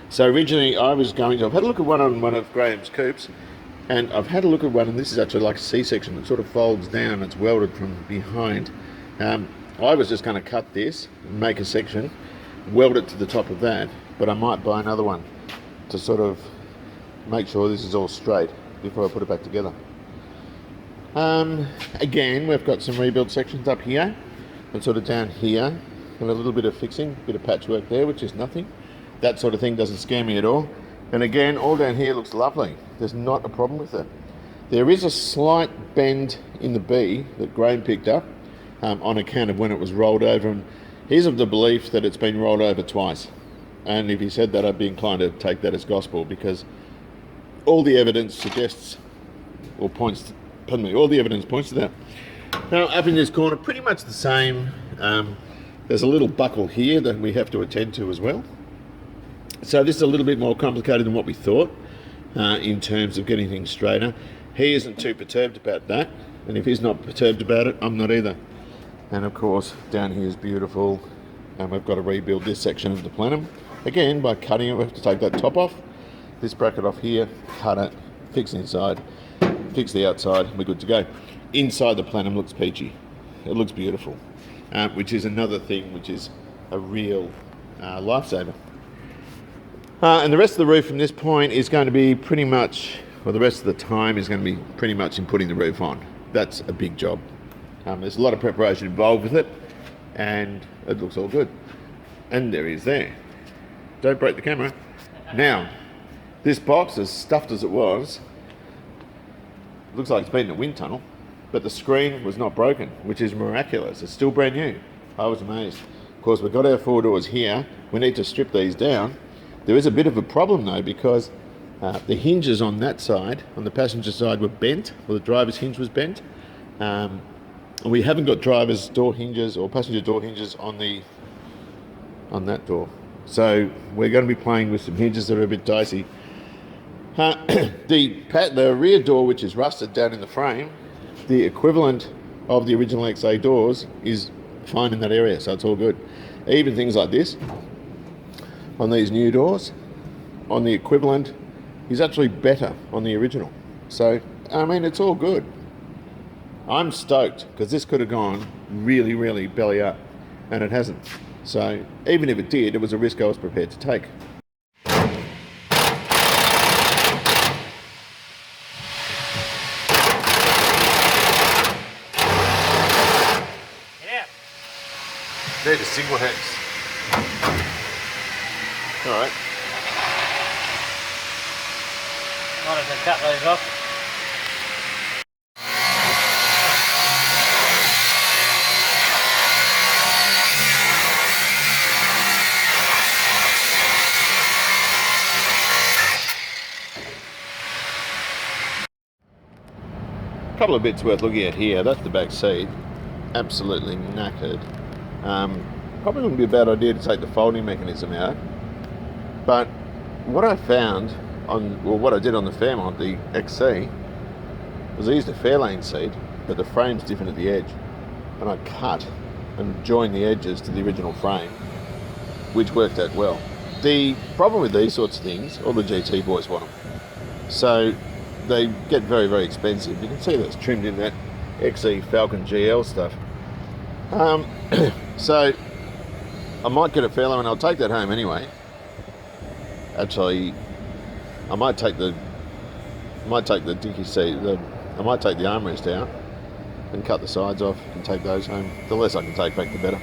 Speaker 2: So originally I was going to, I've had a look at one on one of Graham's coupes, and I've had a look at one, and this is actually like a C-section that sort of folds down, it's welded from behind. I was just going to cut this, make a section, weld it to the top of that, but I might buy another one to sort of make sure this is all straight before I put it back together. Again, we've got some rebuild sections up here and sort of down here, and a little bit of fixing, a bit of patchwork there, which is nothing. That sort of thing doesn't scare me at all. And again, all down here looks lovely. There's not a problem with it. There is a slight bend in the B that Graham picked up on account of when it was rolled over. And he's of the belief that it's been rolled over twice. And if he said that, I'd be inclined to take that as gospel, because all the evidence suggests, or points, pardon me, all the evidence points to that. Now, up in this corner, pretty much the same. There's a little buckle here that we have to attend to as well. So this is a little bit more complicated than what we thought in terms of getting things straighter. He isn't too perturbed about that, and if he's not perturbed about it, I'm not either. And of course, down here is beautiful, and we've got to rebuild this section of the plenum. Again, by cutting it, we have to take that top off, this bracket off here, cut it, fix the inside, fix the outside, we're good to go. Inside the plenum looks peachy. It looks beautiful, which is another thing which is a real lifesaver. And the rest of the roof from this point is going to be pretty much, well, the rest of the time is going to be pretty much in putting the roof on. That's a big job. There's a lot of preparation involved with it, and it looks all good. And there he is there. Don't break the camera. Now, this box, as stuffed as it was, looks like it's been in a wind tunnel, but the screen was not broken, which is miraculous. It's still brand new. I was amazed. Of course, we've got our 4 doors here. We need to strip these down. There is a bit of a problem though, because the hinges on that side, on the passenger side, were bent, or the driver's hinge was bent. We haven't got driver's door hinges or passenger door hinges on that door. So we're going to be playing with some hinges that are a bit dicey. The rear door, which is rusted down in the frame, the equivalent of the original XA doors is fine in that area, so it's all good. Even things like this on these new doors, on the equivalent, is actually better on the original. So I mean, it's all good. I'm stoked because this could have gone really, really belly up, and it hasn't. So even if it did, it was a risk I was prepared to take.
Speaker 4: Yeah.
Speaker 2: They're the single heads. All right.
Speaker 4: Might have to cut those off.
Speaker 2: A couple of bits worth looking at here. That's the back seat, absolutely knackered. Probably wouldn't be a bad idea to take the folding mechanism out. But what I found what I did on the Fairmont, the XC, was I used a Fairlane seat, but the frame's different at the edge, and I cut and joined the edges to the original frame, which worked out well. The problem with these sorts of things, all the GT boys want them, so they get very, very expensive. You can see that's trimmed in that XE Falcon GL stuff. So I might get a Fairlane, and I'll take that home anyway. Actually, I might take the dicky seat. I might take the armrest out and cut the sides off and take those home. The less I can take back, the better.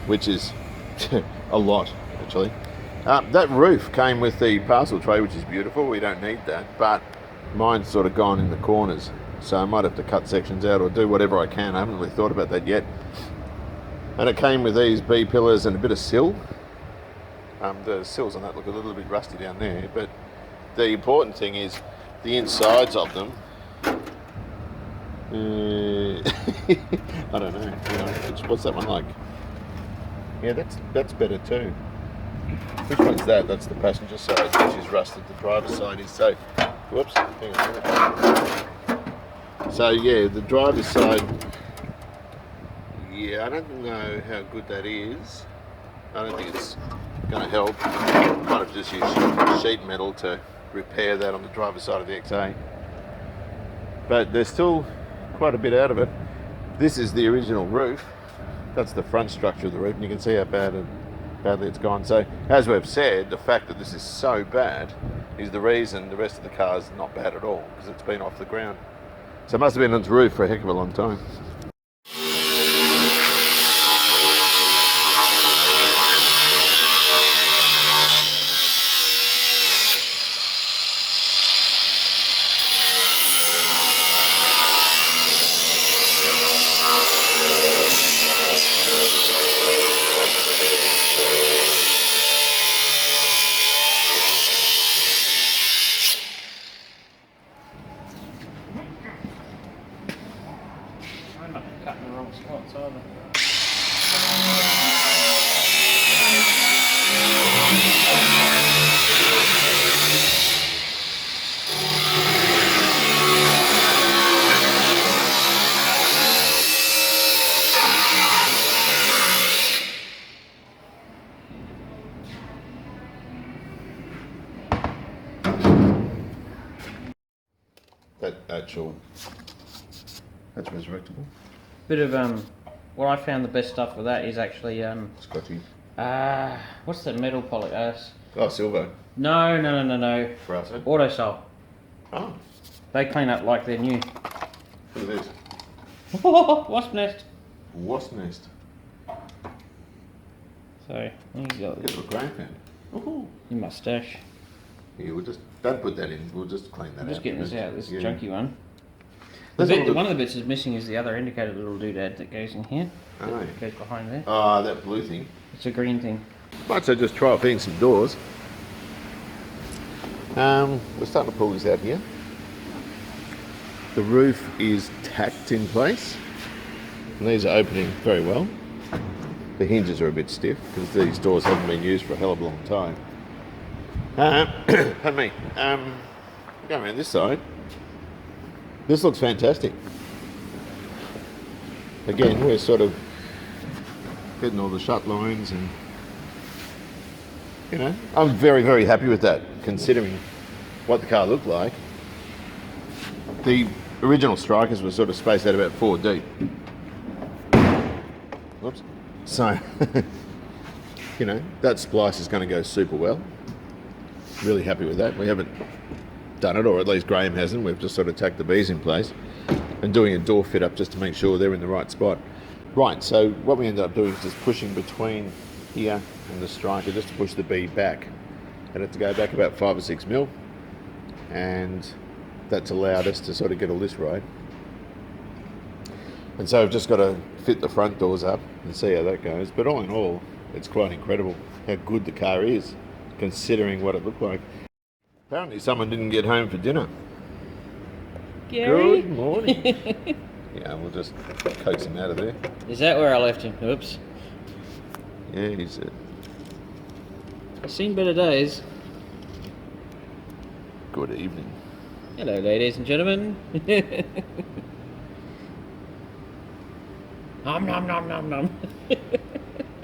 Speaker 2: Which is a lot, actually. That roof came with the parcel tray, which is beautiful. We don't need that, but mine's sort of gone in the corners, so I might have to cut sections out or do whatever I can. I haven't really thought about that yet. And it came with these B pillars and a bit of sill. The sills on that look a little bit rusty down there, but the important thing is the insides of them. I don't know. What's that one like? Yeah, that's better too. Which one's that? That's the passenger side, which is rusted. The driver's side is so. Whoops. Hang on a minute. So yeah, the driver's side. Yeah, I don't know how good that is. I don't think it's going to help. Might have just used sheet metal to repair that on the driver's side of the XA. But there's still quite a bit out of it. This is the original roof. That's the front structure of the roof, and you can see how badly it's gone. So, as we've said, the fact that this is so bad is the reason the rest of the car's not bad at all, because it's been off the ground. So it must have been on its roof for a heck of a long time.
Speaker 4: I'm not cutting the wrong spots either.
Speaker 2: That's resurrectable.
Speaker 4: Bit of what I found the best stuff with that is actually
Speaker 2: Scotchy.
Speaker 4: what's that metal poly?
Speaker 2: Oh, silver.
Speaker 4: No.
Speaker 2: Brasso.
Speaker 4: Autosol.
Speaker 2: Oh,
Speaker 4: They clean up like they're new.
Speaker 2: look at this.
Speaker 4: Wasp nest.
Speaker 2: Wasp nest.
Speaker 4: So there you go.
Speaker 2: Look at the grey fan. Ooh.
Speaker 4: Your mustache.
Speaker 2: Yeah, we'll just don't put that in. We'll just clean that
Speaker 4: I'm
Speaker 2: out.
Speaker 4: just getting this out. This
Speaker 2: Yeah.
Speaker 4: chunky one.
Speaker 2: Let's have a look.
Speaker 4: One of the bits is missing is the other indicator little doodad that goes in here.
Speaker 2: Oh,
Speaker 4: That
Speaker 2: yeah.
Speaker 4: goes behind there.
Speaker 2: Ah, that blue thing.
Speaker 4: It's a green thing.
Speaker 2: Right, so just try fitting some doors. We're starting to pull this out here. The roof is tacked in place. And these are opening very well. The hinges are a bit stiff because these doors haven't been used for a hell of a long time. Pardon me. Go around this side. This looks fantastic. Again, we're sort of getting all the shut lines and, you know, I'm very, very happy with that considering what the car looked like. The original Strikers were sort of spaced out about 4 deep. Whoops. So, you know, that splice is going to go super well. Really happy with that. We haven't done it, or at least Graham hasn't. We've just sort of tacked the bees in place and doing a door fit up just to make sure they're in the right spot. Right, so what we ended up doing is just pushing between here and the Striker just to push the bee back. And it to go back about 5 or 6 mil. And that's allowed us to sort of get all this right. And so I've just got to fit the front doors up and see how that goes. But all in all, it's quite incredible how good the car is, considering what it looked like. Apparently someone didn't get home for dinner.
Speaker 4: Gary?
Speaker 2: Good morning. Yeah, we'll just coax him out of there.
Speaker 4: Is that where I left him? Oops.
Speaker 2: Yeah, he's
Speaker 4: I've seen better days.
Speaker 2: good evening.
Speaker 4: Hello, ladies and gentlemen. Nom nom nom nom nom.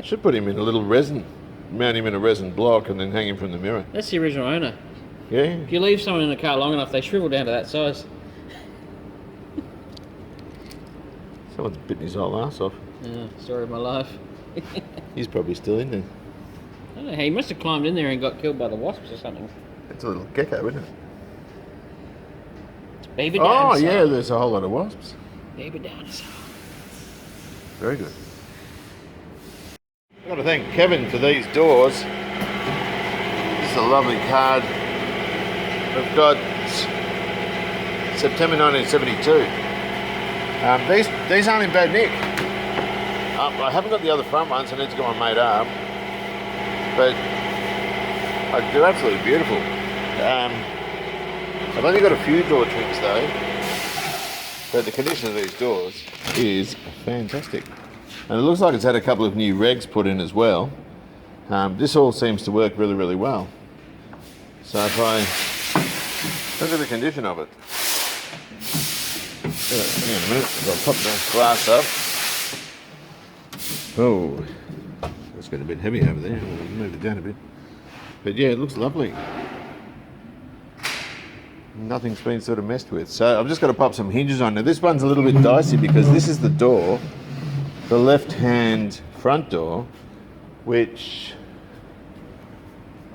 Speaker 2: Should put him in a little resin, mount him in a resin block and then hang him from the mirror.
Speaker 4: That's the original owner.
Speaker 2: Yeah.
Speaker 4: If you leave someone in a car long enough, they shrivel down to that size.
Speaker 2: Someone's bitten his whole ass off.
Speaker 4: Yeah, story of my life.
Speaker 2: He's probably still in there.
Speaker 4: I don't know, he must have climbed in there and got killed by the wasps or something.
Speaker 2: It's a little gecko, isn't it?
Speaker 4: It's baby
Speaker 2: Oh,
Speaker 4: dinosaur.
Speaker 2: yeah, there's a whole lot of wasps.
Speaker 4: Baby dinosaur.
Speaker 2: Very good. I've got to thank Kevin for these doors. This is a lovely card. We've got September 1972. These aren't in bad nick. I haven't got the other front ones. I need to get one made up. But they're absolutely beautiful. I've only got a few door trims though. But the condition of these doors is fantastic. And it looks like it's had a couple of new regs put in as well. This all seems to work really, really well. So if I look at the condition of it. Hang on a minute, I'll pop the glass up. Oh, that's got a bit heavy over there. We'll move it down a bit. But yeah, it looks lovely. Nothing's been sort of messed with. So I've just got to pop some hinges on. Now this one's a little bit dicey because this is the door, the left-hand front door, which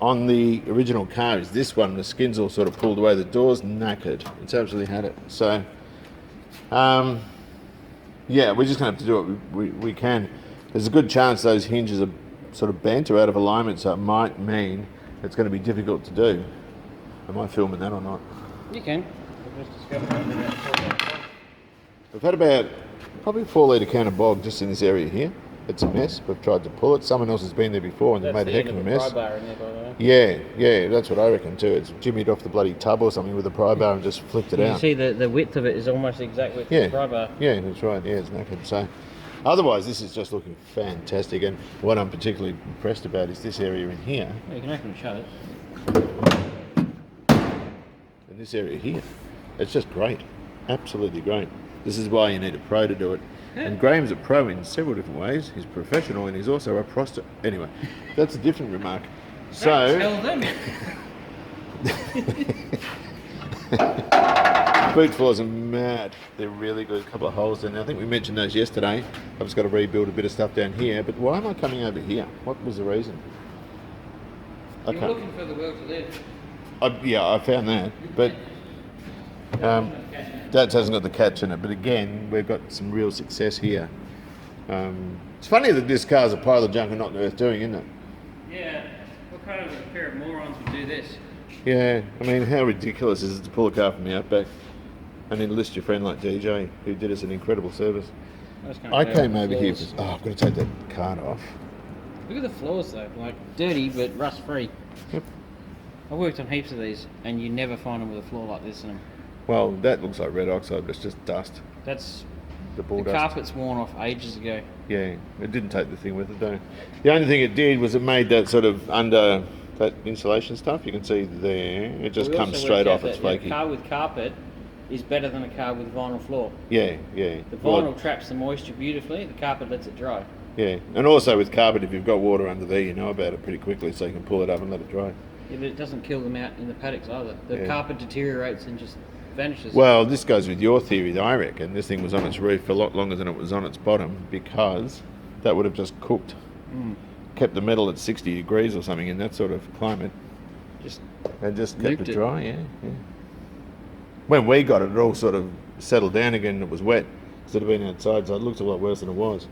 Speaker 2: on the original car is this one. The skin's all sort of pulled away. The door's knackered. It's absolutely had it. So, yeah, we're just going to have to do what we can. There's a good chance those hinges are sort of bent or out of alignment, so it might mean it's going to be difficult to do. Am I filming that or not?
Speaker 4: You can.
Speaker 2: We've had about probably a 4 litre can of bog just in this area here. It's a mess. We've tried to pull it. Someone else has been there before and they've made a heck of a mess.
Speaker 4: Pry bar in there, by the way.
Speaker 2: Yeah, that's what I reckon too. It's jimmied off the bloody tub or something with a pry bar and just flipped it
Speaker 4: You
Speaker 2: out.
Speaker 4: see the width of it is almost the exact width of the pry bar.
Speaker 2: Yeah, that's right. Yeah, it's knackered. So, otherwise, this is just looking fantastic. And what I'm particularly impressed about is this area in here.
Speaker 4: Yeah, you can open and shut it.
Speaker 2: And this area here. It's just great. Absolutely great. This is why you need a pro to do it.
Speaker 4: Yeah.
Speaker 2: And Graham's a pro in several different ways. He's professional and he's also a prostitute. Anyway, that's a different remark. So,
Speaker 4: Tell them.
Speaker 2: boot floors are mad. They're really good. A couple of holes in there. I think we mentioned those yesterday. I've just got to rebuild a bit of stuff down here. But why am I coming over here? What was the reason?
Speaker 4: You're looking for the world to live.
Speaker 2: Yeah, I found that. But that hasn't got the catch in it. But again, we've got some real success here. It's funny that this car's a pile of junk and not worth doing, isn't it?
Speaker 4: Yeah. What kind of a pair of morons would do this?
Speaker 2: Yeah, I mean, how ridiculous is it to pull a car from the Outback and enlist your friend like DJ, who did us an incredible service? I came over here for... Oh, I've got to take that card off.
Speaker 4: Look at the floors though, like dirty but rust free.
Speaker 2: Yep.
Speaker 4: I worked on heaps of these and you never find them with a floor like this in them.
Speaker 2: Well, that looks like red oxide, but it's just dust.
Speaker 4: That's...
Speaker 2: The ball
Speaker 4: The
Speaker 2: dust.
Speaker 4: carpet's worn off ages ago.
Speaker 2: Yeah, it didn't take the thing with it though. The only thing it did was it made that sort of under that insulation stuff. You can see there, it just
Speaker 4: We
Speaker 2: comes
Speaker 4: also
Speaker 2: straight
Speaker 4: worked
Speaker 2: off.
Speaker 4: out
Speaker 2: It's
Speaker 4: that
Speaker 2: flaky.
Speaker 4: A car with carpet is better than a car with vinyl floor.
Speaker 2: Yeah, yeah.
Speaker 4: The
Speaker 2: Well,
Speaker 4: vinyl traps the moisture beautifully, the carpet lets it dry.
Speaker 2: yeah, and also with carpet, if you've got water under there, you know about it pretty quickly, so you can pull it up and let it dry.
Speaker 4: Yeah, but it doesn't kill them out in the paddocks either. The
Speaker 2: Yeah.
Speaker 4: carpet deteriorates and just vanishes.
Speaker 2: Well, this goes with your theory, I reckon. This thing was on its roof for a lot longer than it was on its bottom because that would have just cooked, kept the metal at 60 degrees or something in that sort of climate,
Speaker 4: Just
Speaker 2: and just kept
Speaker 4: Nuked
Speaker 2: it
Speaker 4: it.
Speaker 2: dry. Yeah, yeah. When we got it, it all sort of settled down again and it was wet instead of being outside, so it looked a lot worse than it was.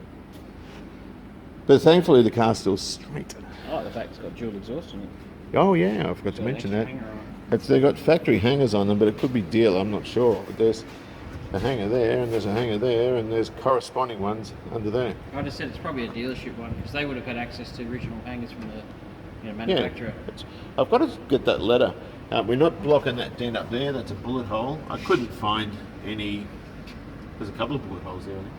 Speaker 2: But thankfully, the car's still straight.
Speaker 4: I like the fact it's got dual exhaust in it.
Speaker 2: Oh yeah, I forgot to
Speaker 4: Got an
Speaker 2: mention
Speaker 4: extra
Speaker 2: that.
Speaker 4: hanger on it.
Speaker 2: They've got factory hangers on them, but it could be deal, I'm not sure. But there's a hanger there, and there's a hanger there, and there's corresponding ones under there.
Speaker 4: I just said it's probably a dealership one because they would have had access to original hangers from the manufacturer.
Speaker 2: I've got to get that letter. We're not blocking that dent up there, that's a bullet hole. I couldn't find any... There's a couple of bullet holes there, I think.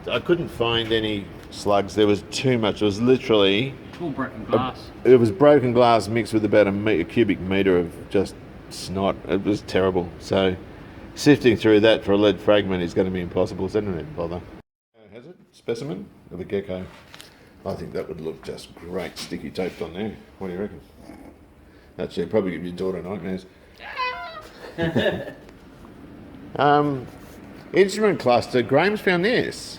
Speaker 2: I couldn't find any slugs. There was too much. It was literally...
Speaker 4: It's all broken glass.
Speaker 2: It was broken glass mixed with about a cubic metre of just snot. It was terrible. So sifting through that for a lead fragment is going to be impossible. So I don't need to bother. Has it? Specimen of a gecko. I think that would look just great sticky taped on there. What do you reckon? Actually, probably give your daughter nightmares. Instrument cluster. Graham's found this,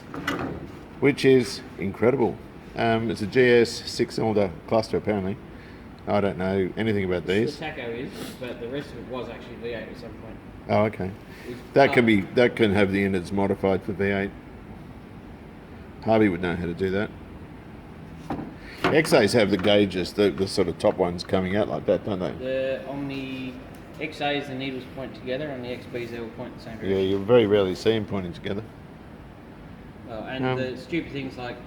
Speaker 2: which is incredible. It's a GS 6-cylinder cluster apparently. I don't know anything about these.
Speaker 4: The taco is, but the rest of it was actually V8 at some point.
Speaker 2: Oh, okay. That can have the innards modified for V8. Harvey would know how to do that. XAs have the gauges, the sort of top ones coming out like that, don't they?
Speaker 4: On the XAs, the needles point together. On the XBs, they all point the same
Speaker 2: Yeah,
Speaker 4: direction.
Speaker 2: you very rarely see them pointing together.
Speaker 4: And the stupid things like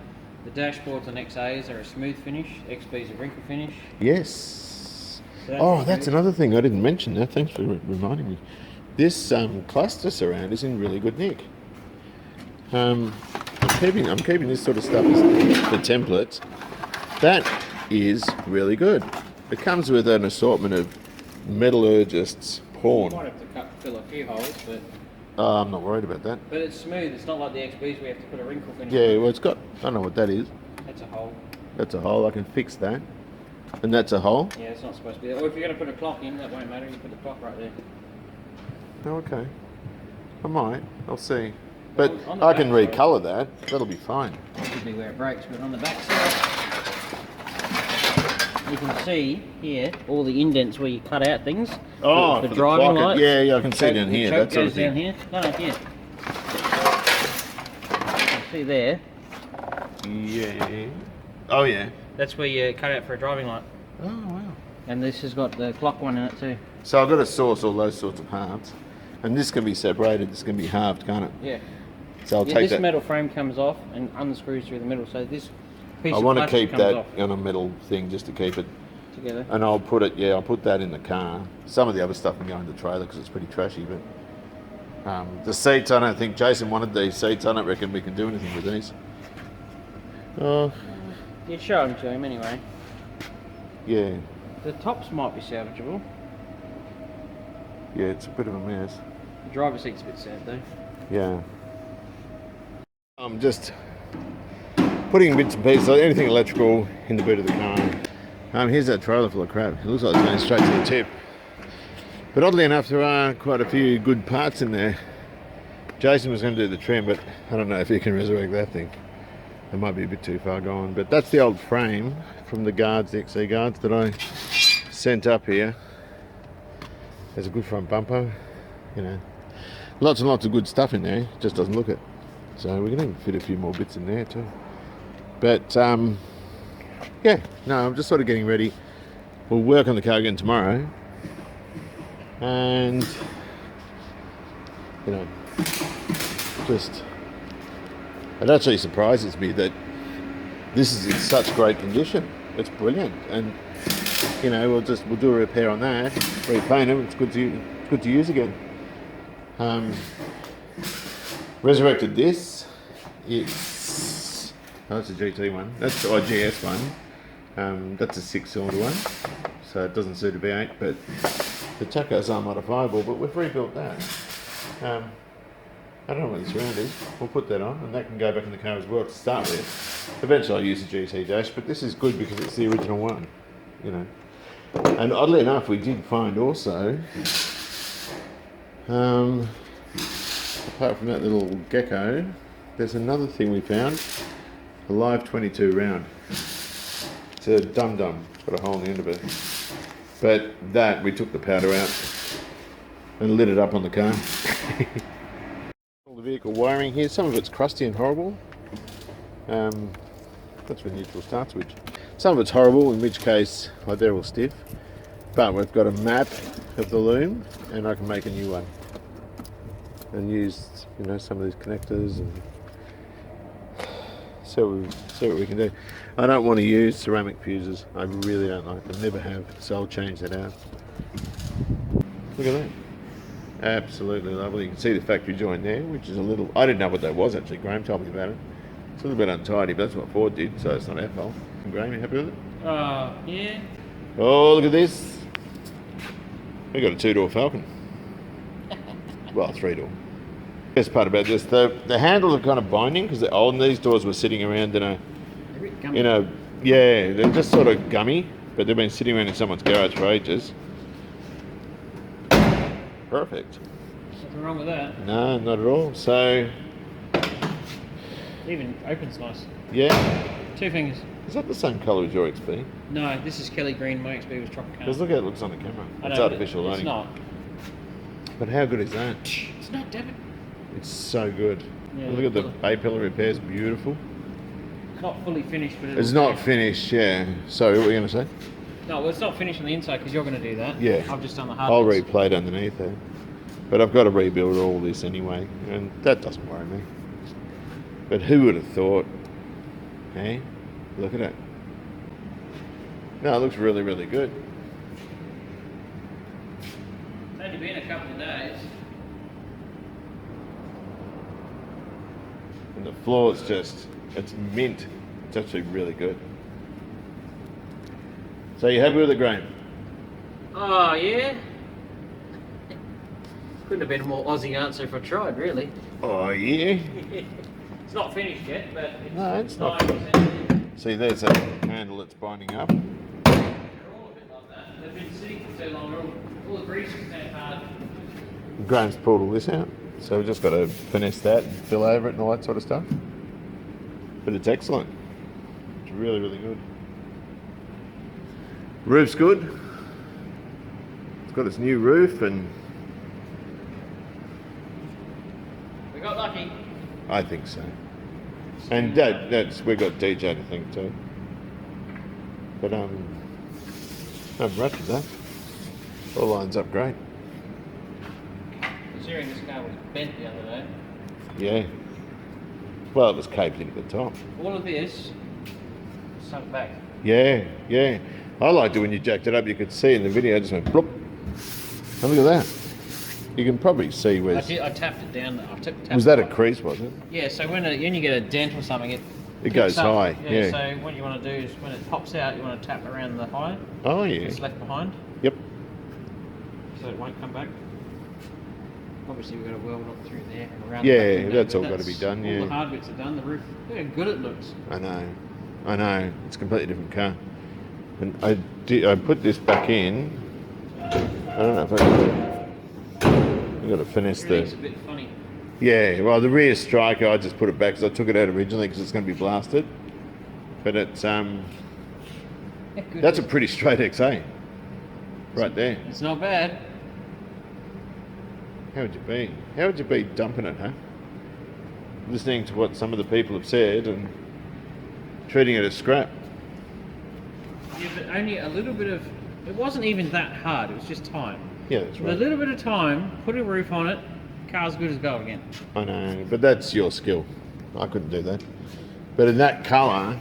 Speaker 4: the dashboards on XAs are a smooth finish, XBs a wrinkle finish.
Speaker 2: Yes.
Speaker 4: So
Speaker 2: Oh, that's another thing I didn't mention. That. Thanks for reminding me. This cluster surround is in really good nick. I'm keeping this sort of stuff as the templates. That is really good. It comes with an assortment of metallurgists'
Speaker 4: You
Speaker 2: porn.
Speaker 4: might have to fill a few holes, but
Speaker 2: I'm not worried about that.
Speaker 4: it's smooth. It's not like the XBs where you have to put a wrinkle finish.
Speaker 2: Yeah, well, it's got. I don't know what that is.
Speaker 4: That's a hole.
Speaker 2: That's a hole. I can fix that. And that's a hole.
Speaker 4: Yeah, it's not supposed to be there. Or if you're going to put a clock in, that won't matter. You put the clock right there.
Speaker 2: Oh, okay. I might. I'll see. But
Speaker 4: On the
Speaker 2: I can
Speaker 4: back side-
Speaker 2: recolour that. That'll be fine.
Speaker 4: Could be where it breaks, but on the back side, you can see here all the indents where you cut out things.
Speaker 2: Oh,
Speaker 4: for
Speaker 2: for the
Speaker 4: driving
Speaker 2: clock.
Speaker 4: lights.
Speaker 2: Yeah, yeah, I can see
Speaker 4: So
Speaker 2: down
Speaker 4: the
Speaker 2: here.
Speaker 4: choke
Speaker 2: That sort of
Speaker 4: goes down
Speaker 2: thing.
Speaker 4: here. No, here. You can see there.
Speaker 2: Yeah. Oh, yeah.
Speaker 4: That's where you cut out for a driving light.
Speaker 2: Oh, wow.
Speaker 4: And this has got the clock one in it too.
Speaker 2: So I've got to source all those sorts of halves. And this can be separated. This can be halved, can't it?
Speaker 4: Yeah.
Speaker 2: So I'll
Speaker 4: Yeah,
Speaker 2: take
Speaker 4: this
Speaker 2: that.
Speaker 4: metal frame comes off and unscrews through the middle. So this piece
Speaker 2: I
Speaker 4: of
Speaker 2: want to
Speaker 4: plastic
Speaker 2: keep
Speaker 4: comes
Speaker 2: that
Speaker 4: off
Speaker 2: on a metal thing just to keep it.
Speaker 4: together.
Speaker 2: And I'll put it, I'll put that in the car. Some of the other stuff can go in the trailer because it's pretty trashy. But the seats, I don't think Jason wanted these seats. I don't reckon we can do anything with these. Oh,
Speaker 4: You'd show them to him anyway.
Speaker 2: yeah.
Speaker 4: The tops might be salvageable.
Speaker 2: Yeah, it's a bit of a mess.
Speaker 4: The driver's seat's a bit sad though.
Speaker 2: Yeah. I'm just putting bits and pieces, anything electrical, in the boot of the car. Here's that trailer full of crap. It looks like it's going straight to the tip. But oddly enough, there are quite a few good parts in there. Jason was going to do the trim, but I don't know if he can resurrect that thing. It might be a bit too far gone. But that's the old frame from the guards, the XC guards that I sent up here. There's a good front bumper, you know. Lots and lots of good stuff in there, just doesn't look it. So we can even fit a few more bits in there too. But yeah, no, I'm just sort of getting ready. We'll work on the car again tomorrow. And, you know, just, it actually surprises me that this is in such great condition. It's brilliant. And, you know, we'll do a repair on that, repaint it. It's good to use again. Resurrected this. It's a GT one. That's the GS one. That's a 6-cylinder one, so it doesn't suit a V8. But the Chacos are modifiable. But we've rebuilt that. I don't know what this round is. We'll put that on, and that can go back in the car as well to start with. Eventually, I'll use the GT dash, but this is good because it's the original one. You know. And oddly enough, we did find also, apart from that little gecko, there's another thing we found, a live 22 round. It's a dum-dum, it's got a hole in the end of it. But that, we took the powder out and lit it up on the car. All the vehicle wiring here, some of it's crusty and horrible. That's the neutral start switch. Some of it's horrible, in which case, like they're all stiff. But we've got a map of the loom, and I can make a new one. And use, you know, some of these connectors and see what we can do. I don't want to use ceramic fuses. I really don't like them. Never have. So I'll change that out. Look at that. Absolutely lovely. You can see the factory joint there, which is a little. I didn't know what that was actually. Graham told me about it. It's a little bit untidy, but that's what Ford did, so it's not our fault. And Graham, you happy with it?
Speaker 4: Yeah.
Speaker 2: Oh, look at this. We got a 2-door Falcon. Well, 3-door. Best part about this, the handles are kind of binding because they're old, and these doors were sitting around in yeah, they're just sort of gummy, but they've been sitting around in someone's garage for ages. Perfect.
Speaker 4: Nothing wrong with that.
Speaker 2: No, not at all. So,
Speaker 4: Even opens nice.
Speaker 2: yeah.
Speaker 4: 2 fingers.
Speaker 2: Is that the same colour as your XP?
Speaker 4: No, this is Kelly green. My XP was Tropicana.
Speaker 2: Because look how it looks on the camera.
Speaker 4: I
Speaker 2: It's
Speaker 4: know,
Speaker 2: artificial
Speaker 4: It's
Speaker 2: lighting.
Speaker 4: not.
Speaker 2: But how good is that?
Speaker 4: It's not, damn it.
Speaker 2: It's so good.
Speaker 4: Yeah,
Speaker 2: Look at the A-pillar repairs, beautiful.
Speaker 4: Not fully finished, but
Speaker 2: It's not finished, yeah. Sorry, what were you going to say?
Speaker 4: No, well, it's not finished on the inside because you're going to do that.
Speaker 2: Yeah.
Speaker 4: I've just done the hard
Speaker 2: I'll
Speaker 4: bits.
Speaker 2: replate underneath there. But I've got to rebuild all this anyway, and that doesn't worry me. But who would have thought? Hey, look at it. No, it looks really, really good.
Speaker 4: It's only been a couple of days.
Speaker 2: And the floor's just, it's mint. It's actually really good. So you happy with it, Graham?
Speaker 4: Oh, yeah. Couldn't have been a more Aussie answer if I tried, really.
Speaker 2: Oh, yeah.
Speaker 4: It's not finished yet, but it's
Speaker 2: No, it's not.
Speaker 4: 90%.
Speaker 2: See, there's a handle that's binding up.
Speaker 4: They're all a bit like that. They've been sitting for too long. All the grease is down hard.
Speaker 2: Graham's pulled all this out. So we've just got to finesse that and fill over it and all that sort of stuff. But it's excellent. It's really, really good. Roof's good. It's got its new roof, and
Speaker 4: We got lucky.
Speaker 2: I think so. And that's we got DJ to thank too. But I'm wrapped with that. All lines up great.
Speaker 4: Considering this car was bent the other day.
Speaker 2: Yeah. Well, it was caved in at the top.
Speaker 4: All of this sunk back.
Speaker 2: Yeah, yeah. I liked it when you jacked it up. You could see in the video, it just went blop. And look at that. You can probably see where.
Speaker 4: I tapped it down.
Speaker 2: Was that a crease? Was it?
Speaker 4: Yeah. So when you get a dent or something, it
Speaker 2: It goes
Speaker 4: picks up.
Speaker 2: high. Yeah.
Speaker 4: So what you want to do is when it pops out, you want to tap around the high.
Speaker 2: Oh yeah.
Speaker 4: It's left behind,
Speaker 2: Yep.
Speaker 4: so it won't come back. Obviously, we've got to weld up through there and around.
Speaker 2: Yeah,
Speaker 4: the back
Speaker 2: that's
Speaker 4: but
Speaker 2: all got to be done.
Speaker 4: All
Speaker 2: Yeah.
Speaker 4: the hard bits are done. The roof, look how good it looks.
Speaker 2: I know. It's a completely different car. And I put this back in. I don't know if I've got to finesse
Speaker 4: Everything's
Speaker 2: the.
Speaker 4: a bit funny.
Speaker 2: Yeah, well, the rear striker, I just put it back because I took it out originally because it's going to be blasted. But it's
Speaker 4: Good.
Speaker 2: that's a pretty straight XA, right there.
Speaker 4: It's not bad.
Speaker 2: How would you be? How would you be dumping it, huh? listening to what some of the people have said and treating it as scrap.
Speaker 4: Yeah, but only a little bit of. It wasn't even that hard. It was just time.
Speaker 2: Yeah, that's
Speaker 4: With a
Speaker 2: right.
Speaker 4: little bit of time, put a roof on it, car's good as gold again.
Speaker 2: I know, but that's your skill. I couldn't do that. But in that colour,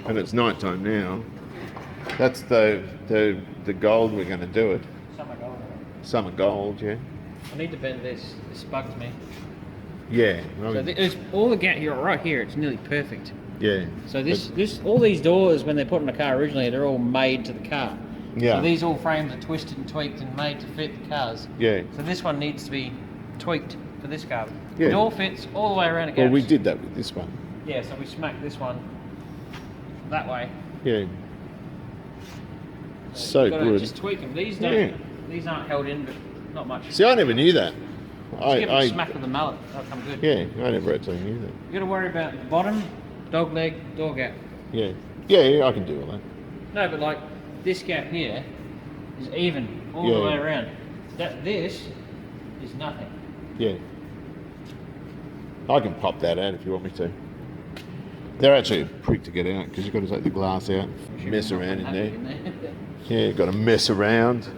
Speaker 2: and it's night time now, that's the gold we're going to do it.
Speaker 4: Summer gold.
Speaker 2: Summer gold, yeah.
Speaker 4: I need to bend this. This bugs me.
Speaker 2: Yeah. I
Speaker 4: So
Speaker 2: mean,
Speaker 4: it's all the gap here, right here. It's nearly perfect.
Speaker 2: yeah.
Speaker 4: So all these doors, when they're put in the car originally, they're all made to the car.
Speaker 2: Yeah.
Speaker 4: So these all frames are twisted and tweaked and made to fit the cars.
Speaker 2: Yeah.
Speaker 4: So this one needs to be tweaked for this car.
Speaker 2: Yeah.
Speaker 4: The door fits all the way around the gaps.
Speaker 2: Well, we did that with this one.
Speaker 4: Yeah, so we smacked this one that way.
Speaker 2: Yeah. So
Speaker 4: You've gotta
Speaker 2: good.
Speaker 4: just tweak them. These don't.
Speaker 2: Yeah.
Speaker 4: These aren't held in, but not much.
Speaker 2: See, I never knew that.
Speaker 4: Just give it a smack with the mallet. That'll come good.
Speaker 2: Yeah, I never actually knew that.
Speaker 4: You got to worry about the bottom, dog leg, door gap.
Speaker 2: Yeah. Yeah, I can do all that.
Speaker 4: No, but like this gap here is even all
Speaker 2: Yeah.
Speaker 4: the way around. This is nothing.
Speaker 2: Yeah. I can pop that out if you want me to. They're actually a prick to get out because you've got to take the glass out, mess around in there. Yeah, you've got to mess around.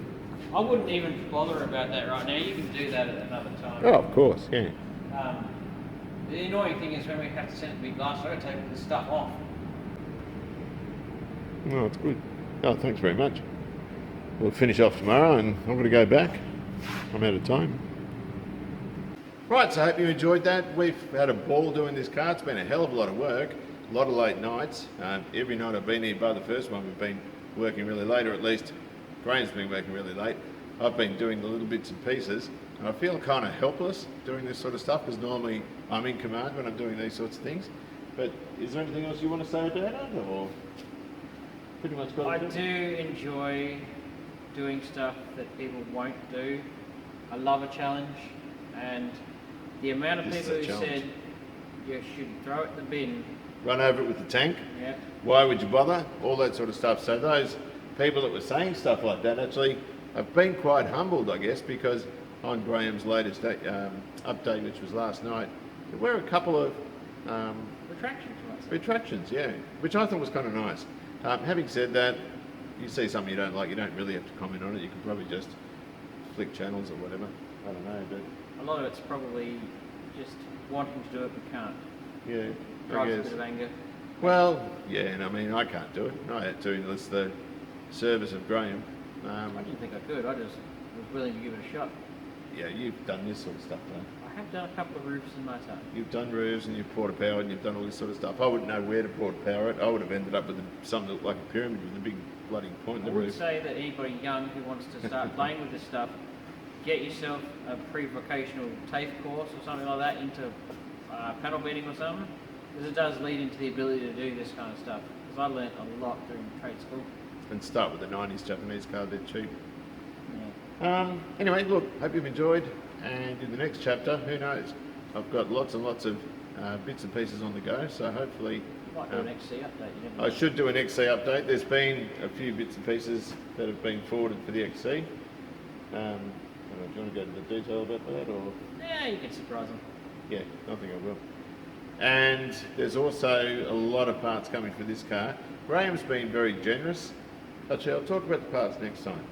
Speaker 4: I wouldn't even bother about that right now. You can do that at another time.
Speaker 2: Oh, of course, yeah.
Speaker 4: The annoying thing is when we have to send it to be glass, I've got to take all this stuff off.
Speaker 2: Oh, it's good. Oh, thanks very much. We'll finish off tomorrow and I'm going to go back. I'm out of time. Right, so I hope you enjoyed that. We've had a ball doing this car. It's been a hell of a lot of work, a lot of late nights. Every night I've been here, by the first one, we've been working really late, or at least Graham's been working really late. I've been doing the little bits and pieces, and I feel kind of helpless doing this sort of stuff because normally I'm in command when I'm doing these sorts of things. But is there anything else you want to say about it, or pretty much got
Speaker 4: I
Speaker 2: it?
Speaker 4: do enjoy doing stuff that people won't do. I love a challenge, and the amount of
Speaker 2: This is
Speaker 4: people
Speaker 2: a
Speaker 4: who
Speaker 2: challenge.
Speaker 4: said you should throw it in the bin.
Speaker 2: Run over it with the tank?
Speaker 4: Yeah.
Speaker 2: Why would you bother? All that sort of stuff. So those people that were saying stuff like that actually have been quite humbled, I guess, because on Graham's latest update, which was last night, there were a couple of retractions, yeah, which I thought was kind of nice. Having said that, you see something you don't like, you don't really have to comment on it. You can probably just flick channels or whatever. I don't know, but
Speaker 4: A lot of it's probably just wanting to do it but can't.
Speaker 2: yeah, I
Speaker 4: Drives a
Speaker 2: guess.
Speaker 4: bit of anger.
Speaker 2: Well, yeah, and I mean, I can't do it. I had to, unless the service of Graham.
Speaker 4: I didn't think I could. I just was willing to give it a shot.
Speaker 2: Yeah, you've done this sort of stuff, though.
Speaker 4: I have done a couple of roofs in my time.
Speaker 2: You've done roofs and you've porta powered and you've done all this sort of stuff. I wouldn't know where to porta power it. I would have ended up with something that looked like a pyramid with a big bloody point in
Speaker 4: I
Speaker 2: the
Speaker 4: would
Speaker 2: roof.
Speaker 4: say that anybody young who wants to start playing with this stuff, get yourself a pre-vocational TAFE course or something like that into panel beating or something, because it does lead into the ability to do this kind of stuff. Because I learnt a lot during trade school.
Speaker 2: And start with the 90s Japanese car, they're cheap.
Speaker 4: Yeah.
Speaker 2: Anyway, look, hope you've enjoyed. And in the next chapter, who knows? I've got lots and lots of bits and pieces on the go, so hopefully
Speaker 4: You might do an XC update. You never
Speaker 2: I
Speaker 4: know.
Speaker 2: should do an XC update. There's been a few bits and pieces that have been forwarded for the XC. I don't know, do you want to go into the detail about that, or?
Speaker 4: Yeah, you can surprise them.
Speaker 2: Yeah, I think I will. And there's also a lot of parts coming for this car. Graham's been very generous. Actually, I'll talk about the parts next time.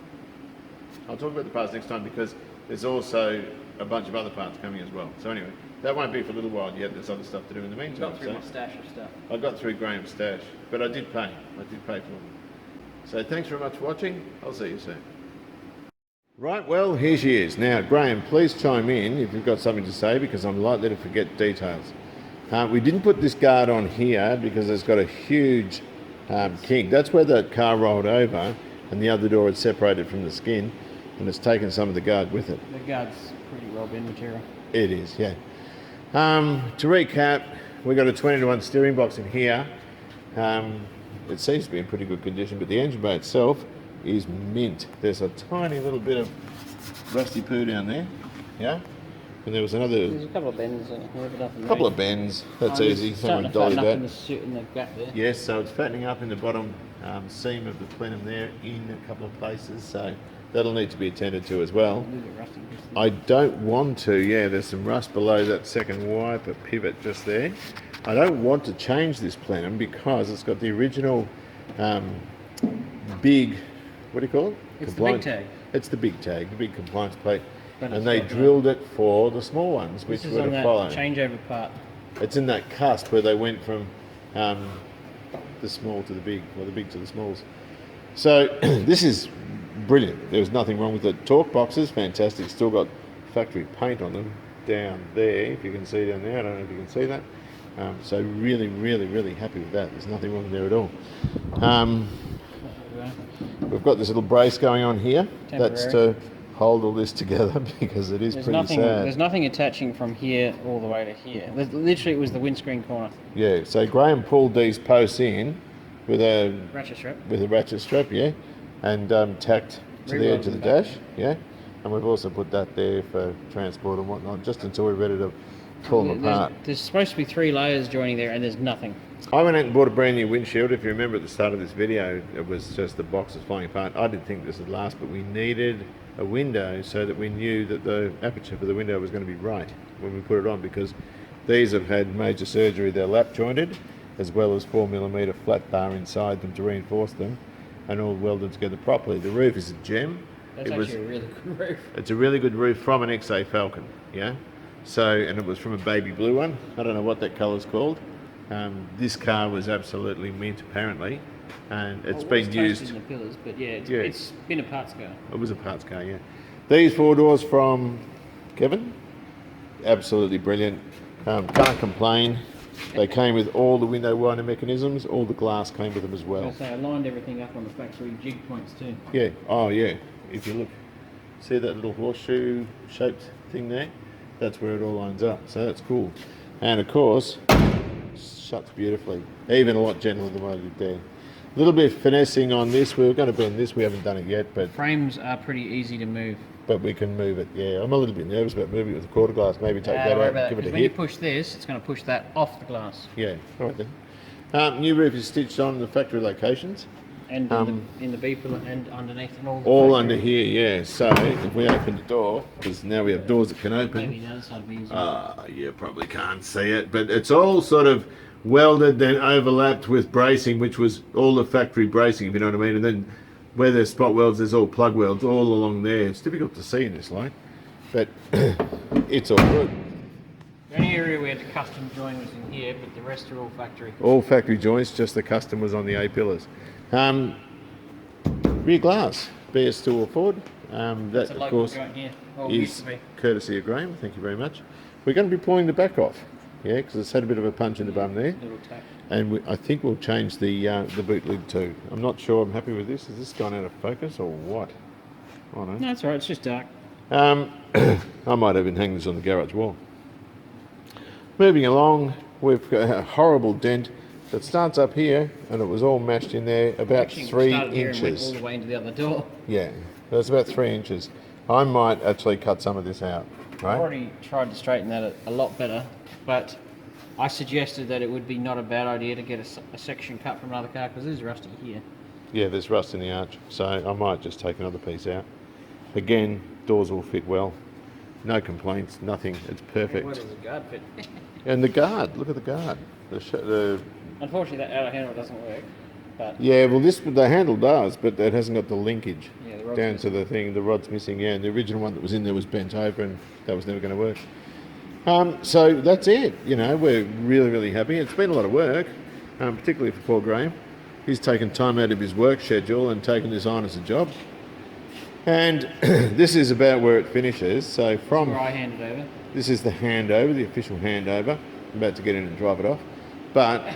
Speaker 2: Because there's also a bunch of other parts coming as well. So anyway, that won't be for a little while yet. There's other stuff to do in the
Speaker 4: You
Speaker 2: meantime.
Speaker 4: got through my stash of stuff.
Speaker 2: I got through Graham's stash, but I did pay. I did pay for them. So thanks very much for watching. I'll see you soon. Right, well, here she is. Now, Graham, please chime in if you've got something to say, because I'm likely to forget details. We didn't put this guard on here because it's got a huge kink. That's where the car rolled over and the other door had separated from the skin, and it's taken some of the guard with it.
Speaker 4: The guard's pretty well bin material.
Speaker 2: It is, yeah. To recap, we've got a 20-to-1 steering box in here. It seems to be in pretty good condition, but the engine bay itself is mint. There's a tiny little bit of rusty poo down there, yeah? And there was another
Speaker 4: There's a couple of bends in here, but nothing
Speaker 2: couple of bends. That's
Speaker 4: Oh,
Speaker 2: easy.
Speaker 4: it's
Speaker 2: Someone
Speaker 4: starting to
Speaker 2: dolly
Speaker 4: fatten up
Speaker 2: that.
Speaker 4: in the gap there.
Speaker 2: Yes, so it's fattening up in the bottom seam of the plenum there in a couple of places. So That'll need to be attended to as well.
Speaker 4: A little bit rusty.
Speaker 2: I don't want to, yeah, there's some rust below that second wiper pivot just there. I don't want to change this plenum because it's got the original big, what do you call it?
Speaker 4: It's the big tag.
Speaker 2: It's the big tag, the big compliance plate.
Speaker 4: But
Speaker 2: And
Speaker 4: it's
Speaker 2: they
Speaker 4: got
Speaker 2: drilled it for the small ones, which
Speaker 4: This is
Speaker 2: would
Speaker 4: on
Speaker 2: have
Speaker 4: that
Speaker 2: followed.
Speaker 4: changeover part.
Speaker 2: It's in that cusp where they went from the small to the big, or the big to the smalls. So this is brilliant. There was nothing wrong with it. Torque boxes, fantastic. Still got factory paint on them down there, if you can see down there. I don't know if you can see that. So really, really, really happy with that. There's nothing wrong there at all. We've got this little brace going on here. That's to hold all this together because it is pretty sad.
Speaker 4: There's nothing attaching from here all the way to here. Literally, it was the windscreen corner.
Speaker 2: Yeah, so Graham pulled these posts in with a
Speaker 4: Ratchet strap.
Speaker 2: yeah, and tacked to the edge of the dash, yeah. And we've also put that there for transport and whatnot, just until we're ready to pull them apart.
Speaker 4: There's supposed to be 3 layers joining there, and there's nothing.
Speaker 2: I went out and bought a brand new windshield. If you remember at the start of this video, it was just the boxes flying apart. I didn't think this would last, but we needed a window so that we knew that the aperture for the window was going to be right when we put it on, because these have had major surgery. They're lap jointed, as well as 4mm flat bar inside them to reinforce them, and all welded together properly. The roof is a gem.
Speaker 4: That's actually a really good roof.
Speaker 2: It's a really good roof from an XA Falcon, yeah. So, and it was from a baby blue one. I don't know what that colour's called. This car was absolutely mint, apparently, and it's been used.
Speaker 4: In the pillars, but it's been a parts car.
Speaker 2: It was a parts car, yeah. These 4 doors from Kevin, absolutely brilliant. Can't complain. They came with all the window winder mechanisms. All the glass came with them as well.
Speaker 4: So I lined everything up on the factory jig points too.
Speaker 2: Yeah. Oh, yeah. If you look, see that little horseshoe shaped thing there? That's where it all lines up. So that's cool. And of course, shuts beautifully. Even a lot gentler than what I did there. A little bit of finessing on this. We were going to bend this. We haven't done it yet, but
Speaker 4: Frames are pretty easy to move.
Speaker 2: but we can move it. Yeah, I'm a little bit nervous about moving it with the quarter glass. Maybe take that out and give it a
Speaker 4: when you
Speaker 2: hit.
Speaker 4: push this, it's going to push that off the glass.
Speaker 2: Yeah. All right then. New roof is stitched on the factory locations.
Speaker 4: And in the B pillar and underneath and all.
Speaker 2: All under here, yeah. So if we open the door, because now we have doors that can open.
Speaker 4: Maybe the other side would be easier.
Speaker 2: You probably can't see it, but it's all sort of welded, then overlapped with bracing, which was all the factory bracing, if you know what I mean. And then where there's spot welds, there's all plug welds all along there. It's difficult to see in this light, but it's all good.
Speaker 4: The only area we had to custom join was in here, but the rest are all factory.
Speaker 2: All factory joints, just the custom was on the A pillars. Rear glass, BS2 or Ford. That
Speaker 4: a
Speaker 2: of
Speaker 4: local
Speaker 2: course
Speaker 4: joint here. Or used
Speaker 2: is
Speaker 4: to be.
Speaker 2: courtesy of Graham. Thank you very much. We're going to be pulling the back off, yeah, because it's had a bit of a punch in the bum there.
Speaker 4: Little tap.
Speaker 2: And I think we'll change the boot lid too. I'm not sure I'm happy with this. Has this gone out of focus or what? Oh no.
Speaker 4: No, it's alright, it's just dark.
Speaker 2: I might even hang this on the garage wall. Moving along, we've got a horrible dent that starts up here, and it was all mashed in there about
Speaker 4: Actually,
Speaker 2: 3
Speaker 4: started here and went all
Speaker 2: inches.
Speaker 4: the way into the other door.
Speaker 2: Yeah, that's about 3 inches. I might actually cut some of this out,
Speaker 4: I've
Speaker 2: right?
Speaker 4: already tried to straighten that a lot better, but I suggested that it would be not a bad idea to get a section cut from another car because there's rusty here.
Speaker 2: Yeah, there's rust in the arch, so I might just take another piece out. Again, doors will fit well. No complaints, nothing. It's perfect.
Speaker 4: Where does the guard fit?
Speaker 2: And the guard, look at the guard. The
Speaker 4: Unfortunately, that outer handle doesn't work. But
Speaker 2: yeah, well, the handle does, but it hasn't got the linkage
Speaker 4: Yeah, the rod's
Speaker 2: down
Speaker 4: missing.
Speaker 2: to the thing. The rod's missing. Yeah, and the original one that was in there was bent over, and that was never going to work. So that's it. You know, we're really, really happy. It's been a lot of work, particularly for Paul Graham. He's taken time out of his work schedule and taken this on as a job. And this is about where it finishes. So from
Speaker 4: where I handed over.
Speaker 2: this is the handover, the official handover. I'm about to get in and drive it off. But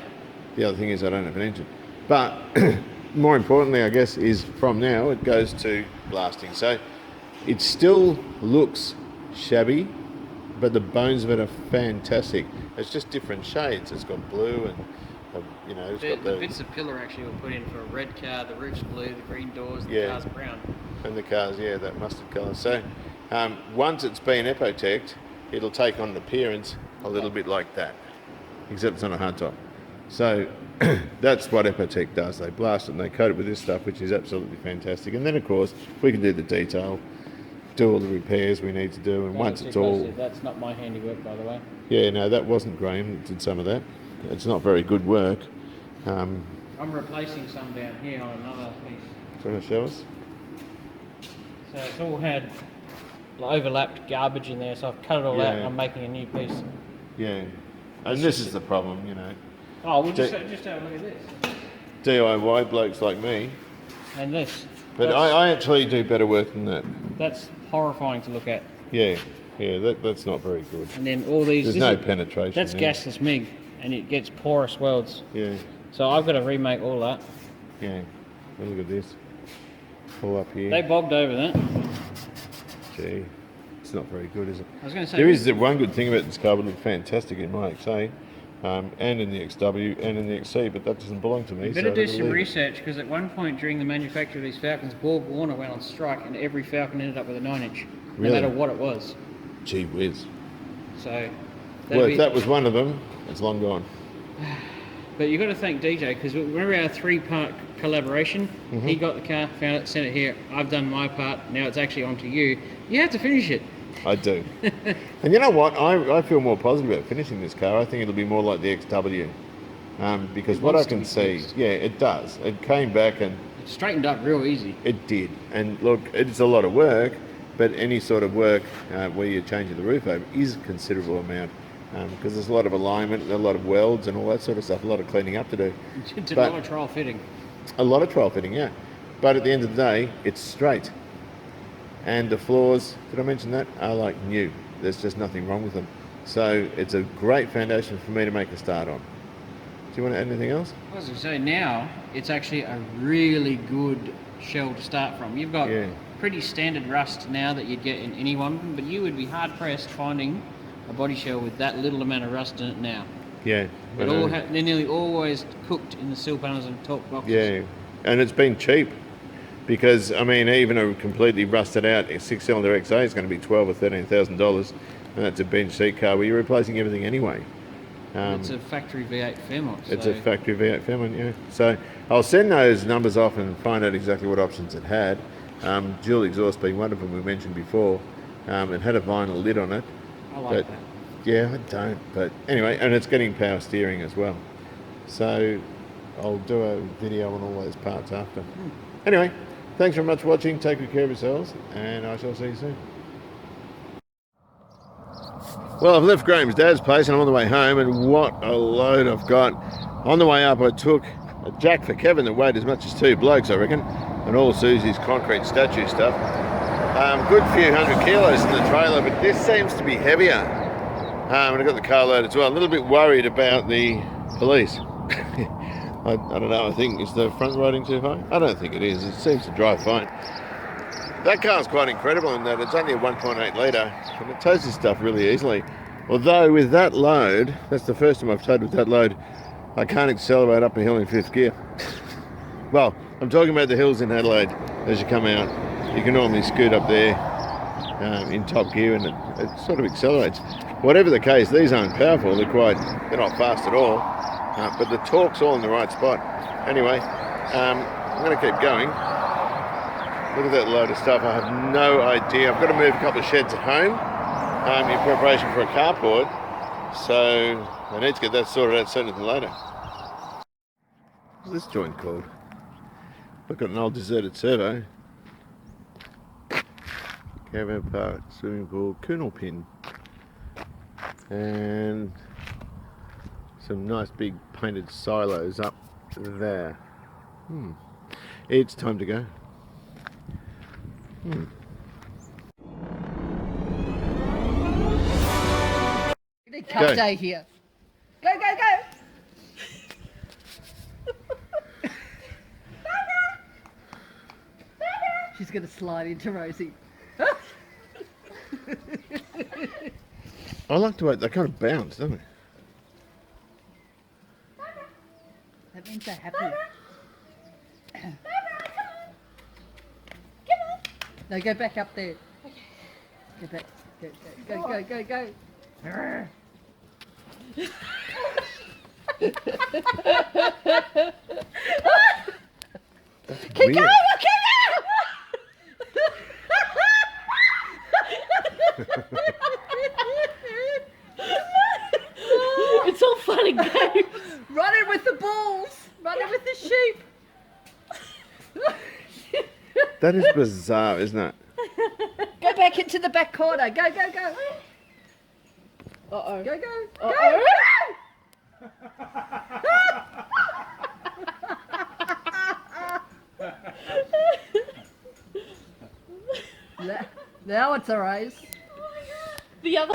Speaker 2: the other thing is I don't have an engine. But more importantly, I guess, is from now it goes to blasting. So it still looks shabby, but the bones of it are fantastic. It's just different shades. It's got blue and, you know, it's got
Speaker 4: The bits of pillar actually were put in for a red car, the roof's blue, the green doors, the
Speaker 2: Yeah.
Speaker 4: car's brown.
Speaker 2: and the cars, yeah, that mustard colour. So once it's been epoteched, it'll take on an appearance a little bit like that, except it's on a hardtop. So that's what Epotech does. They blast it and they coat it with this stuff, which is absolutely fantastic. And then, of course, we can do the detail, do all the repairs we need to do, and once it's all...
Speaker 4: That's not my handiwork, by the way.
Speaker 2: Yeah, no, that wasn't Graham that did some of that. It's not very good work.
Speaker 4: I'm replacing some down here on another piece.
Speaker 2: Do you want to show us?
Speaker 4: So it's all had overlapped garbage in there, so I've cut it all out and I'm making a new piece.
Speaker 2: Yeah. And this is the problem, you know.
Speaker 4: Oh, we'll just have a look at this.
Speaker 2: DIY blokes like me.
Speaker 4: And this.
Speaker 2: But I actually do better work than that.
Speaker 4: That's horrifying to look at.
Speaker 2: Yeah, that's not very good.
Speaker 4: And then all these...
Speaker 2: There's no penetration.
Speaker 4: That's
Speaker 2: there.
Speaker 4: gasless MIG, and it gets porous welds.
Speaker 2: Yeah.
Speaker 4: So I've got to remake all that.
Speaker 2: Yeah. Well, look at this. All up here.
Speaker 4: They bogged over that.
Speaker 2: Gee, it's not very good, is it?
Speaker 4: I was going to say...
Speaker 2: There is the one good thing about this car, but it's fantastic in my XA, and in the XW, and in the XC, but that doesn't belong to me.
Speaker 4: You better do some research, because at one point during the manufacture of these Falcons, Borg Warner went on strike, and every Falcon ended up with a 9-inch, no matter what it was.
Speaker 2: Gee whiz.
Speaker 4: So...
Speaker 2: Well, if that was one of them, it's long gone.
Speaker 4: But you've got to thank DJ, because remember our 3-part collaboration?
Speaker 2: Mm-hmm.
Speaker 4: He got the car, found it, sent it here. I've done my part. Now it's actually on to you. You have to finish it.
Speaker 2: I do. And you know what? I feel more positive about finishing this car. I think it'll be more like the XW. Because what I can see, it does. It came back and...
Speaker 4: It straightened up real easy.
Speaker 2: It did. And look, it's a lot of work, but any sort of work where you're changing the roof over is a considerable amount. Because there's a lot of alignment, a lot of welds and all that sort of stuff, a lot of cleaning up to do.
Speaker 4: It's a lot of trial fitting.
Speaker 2: A lot of trial fitting, yeah. But at the end of the day, it's straight. And the floors, did I mention that, are like new. There's just nothing wrong with them. So it's a great foundation for me to make a start on. Do you want to add anything else?
Speaker 4: I was going to say, now it's actually a really good shell to start from. You've got pretty standard rust now that you'd get in any one, but you would be hard pressed finding a body shell with that little amount of rust in it now.
Speaker 2: Yeah.
Speaker 4: They're nearly always cooked in the sill panels and top boxes.
Speaker 2: Yeah, and it's been cheap because, I mean, even a completely rusted out 6-cylinder XA is going to be $12,000 or $13,000, and that's a bench seat car where you're replacing everything anyway.
Speaker 4: It's a factory V8 Fairmont.
Speaker 2: It's a factory V8 Fairmont, yeah. So I'll send those numbers off and find out exactly what options it had. Dual exhaust being one of them we mentioned before. It had a vinyl lid on it.
Speaker 4: I like that.
Speaker 2: Yeah, I don't. But anyway, and it's getting power steering as well. So I'll do a video on all those parts after. Anyway, thanks very much for watching. Take good care of yourselves, and I shall see you soon. Well, I've left Graham's dad's place and I'm on the way home, and what a load I've got. On the way up, I took a jack for Kevin that weighed as much as 2 blokes, I reckon, and all Susie's concrete statue stuff. Good few hundred kilos in the trailer, but this seems to be heavier. And I got the car loaded as well. A little bit worried about the police. I don't know, I think, is the front loading too high? I don't think it is. It seems to drive fine. That car's quite incredible in that it's only a 1.8 litre, and it tows this stuff really easily. Although with that load, that's the first time I've towed with that load, I can't accelerate up a hill in 5th gear. Well, I'm talking about the hills in Adelaide as you come out. You can normally scoot up there in top gear and it sort of accelerates. Whatever the case, these aren't powerful, they're not fast at all, but the torque's all in the right spot. Anyway, I'm going to keep going. Look at that load of stuff, I have no idea. I've got to move a couple of sheds at home in preparation for a carport, so I need to get that sorted out sooner than later. What's this joint called? Look at an old deserted servo. Caravan park, swimming pool, Kunal pin, and some nice big painted silos up there. It's time to go.
Speaker 5: Cup day here. Go, go, go! She's going to slide into Rosie.
Speaker 2: I like the way they kind of bounce, don't they?
Speaker 5: That means they're happy. No, go back up there. Go back. Go, go, go, go, go. Keep going, it's all fun and games. Running with the bulls. Running with the sheep.
Speaker 2: That is bizarre, isn't it?
Speaker 5: Go back into the back corner. Go, go, go. Uh-oh. Go, go.
Speaker 1: Uh-oh.
Speaker 5: Go. Now it's a race.
Speaker 1: The other.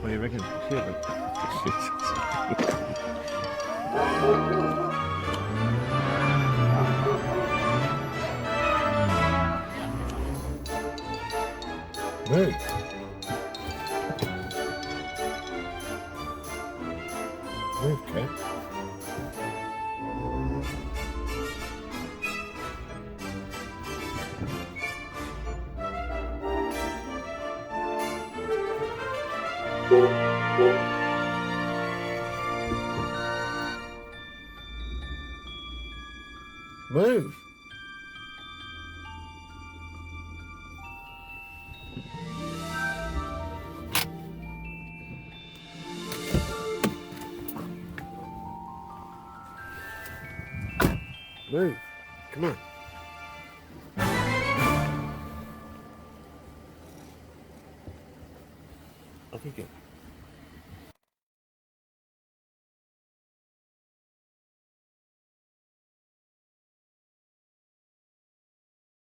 Speaker 2: What do you reckon? Move. Move, cat. Move. Move. Come on. Off you go.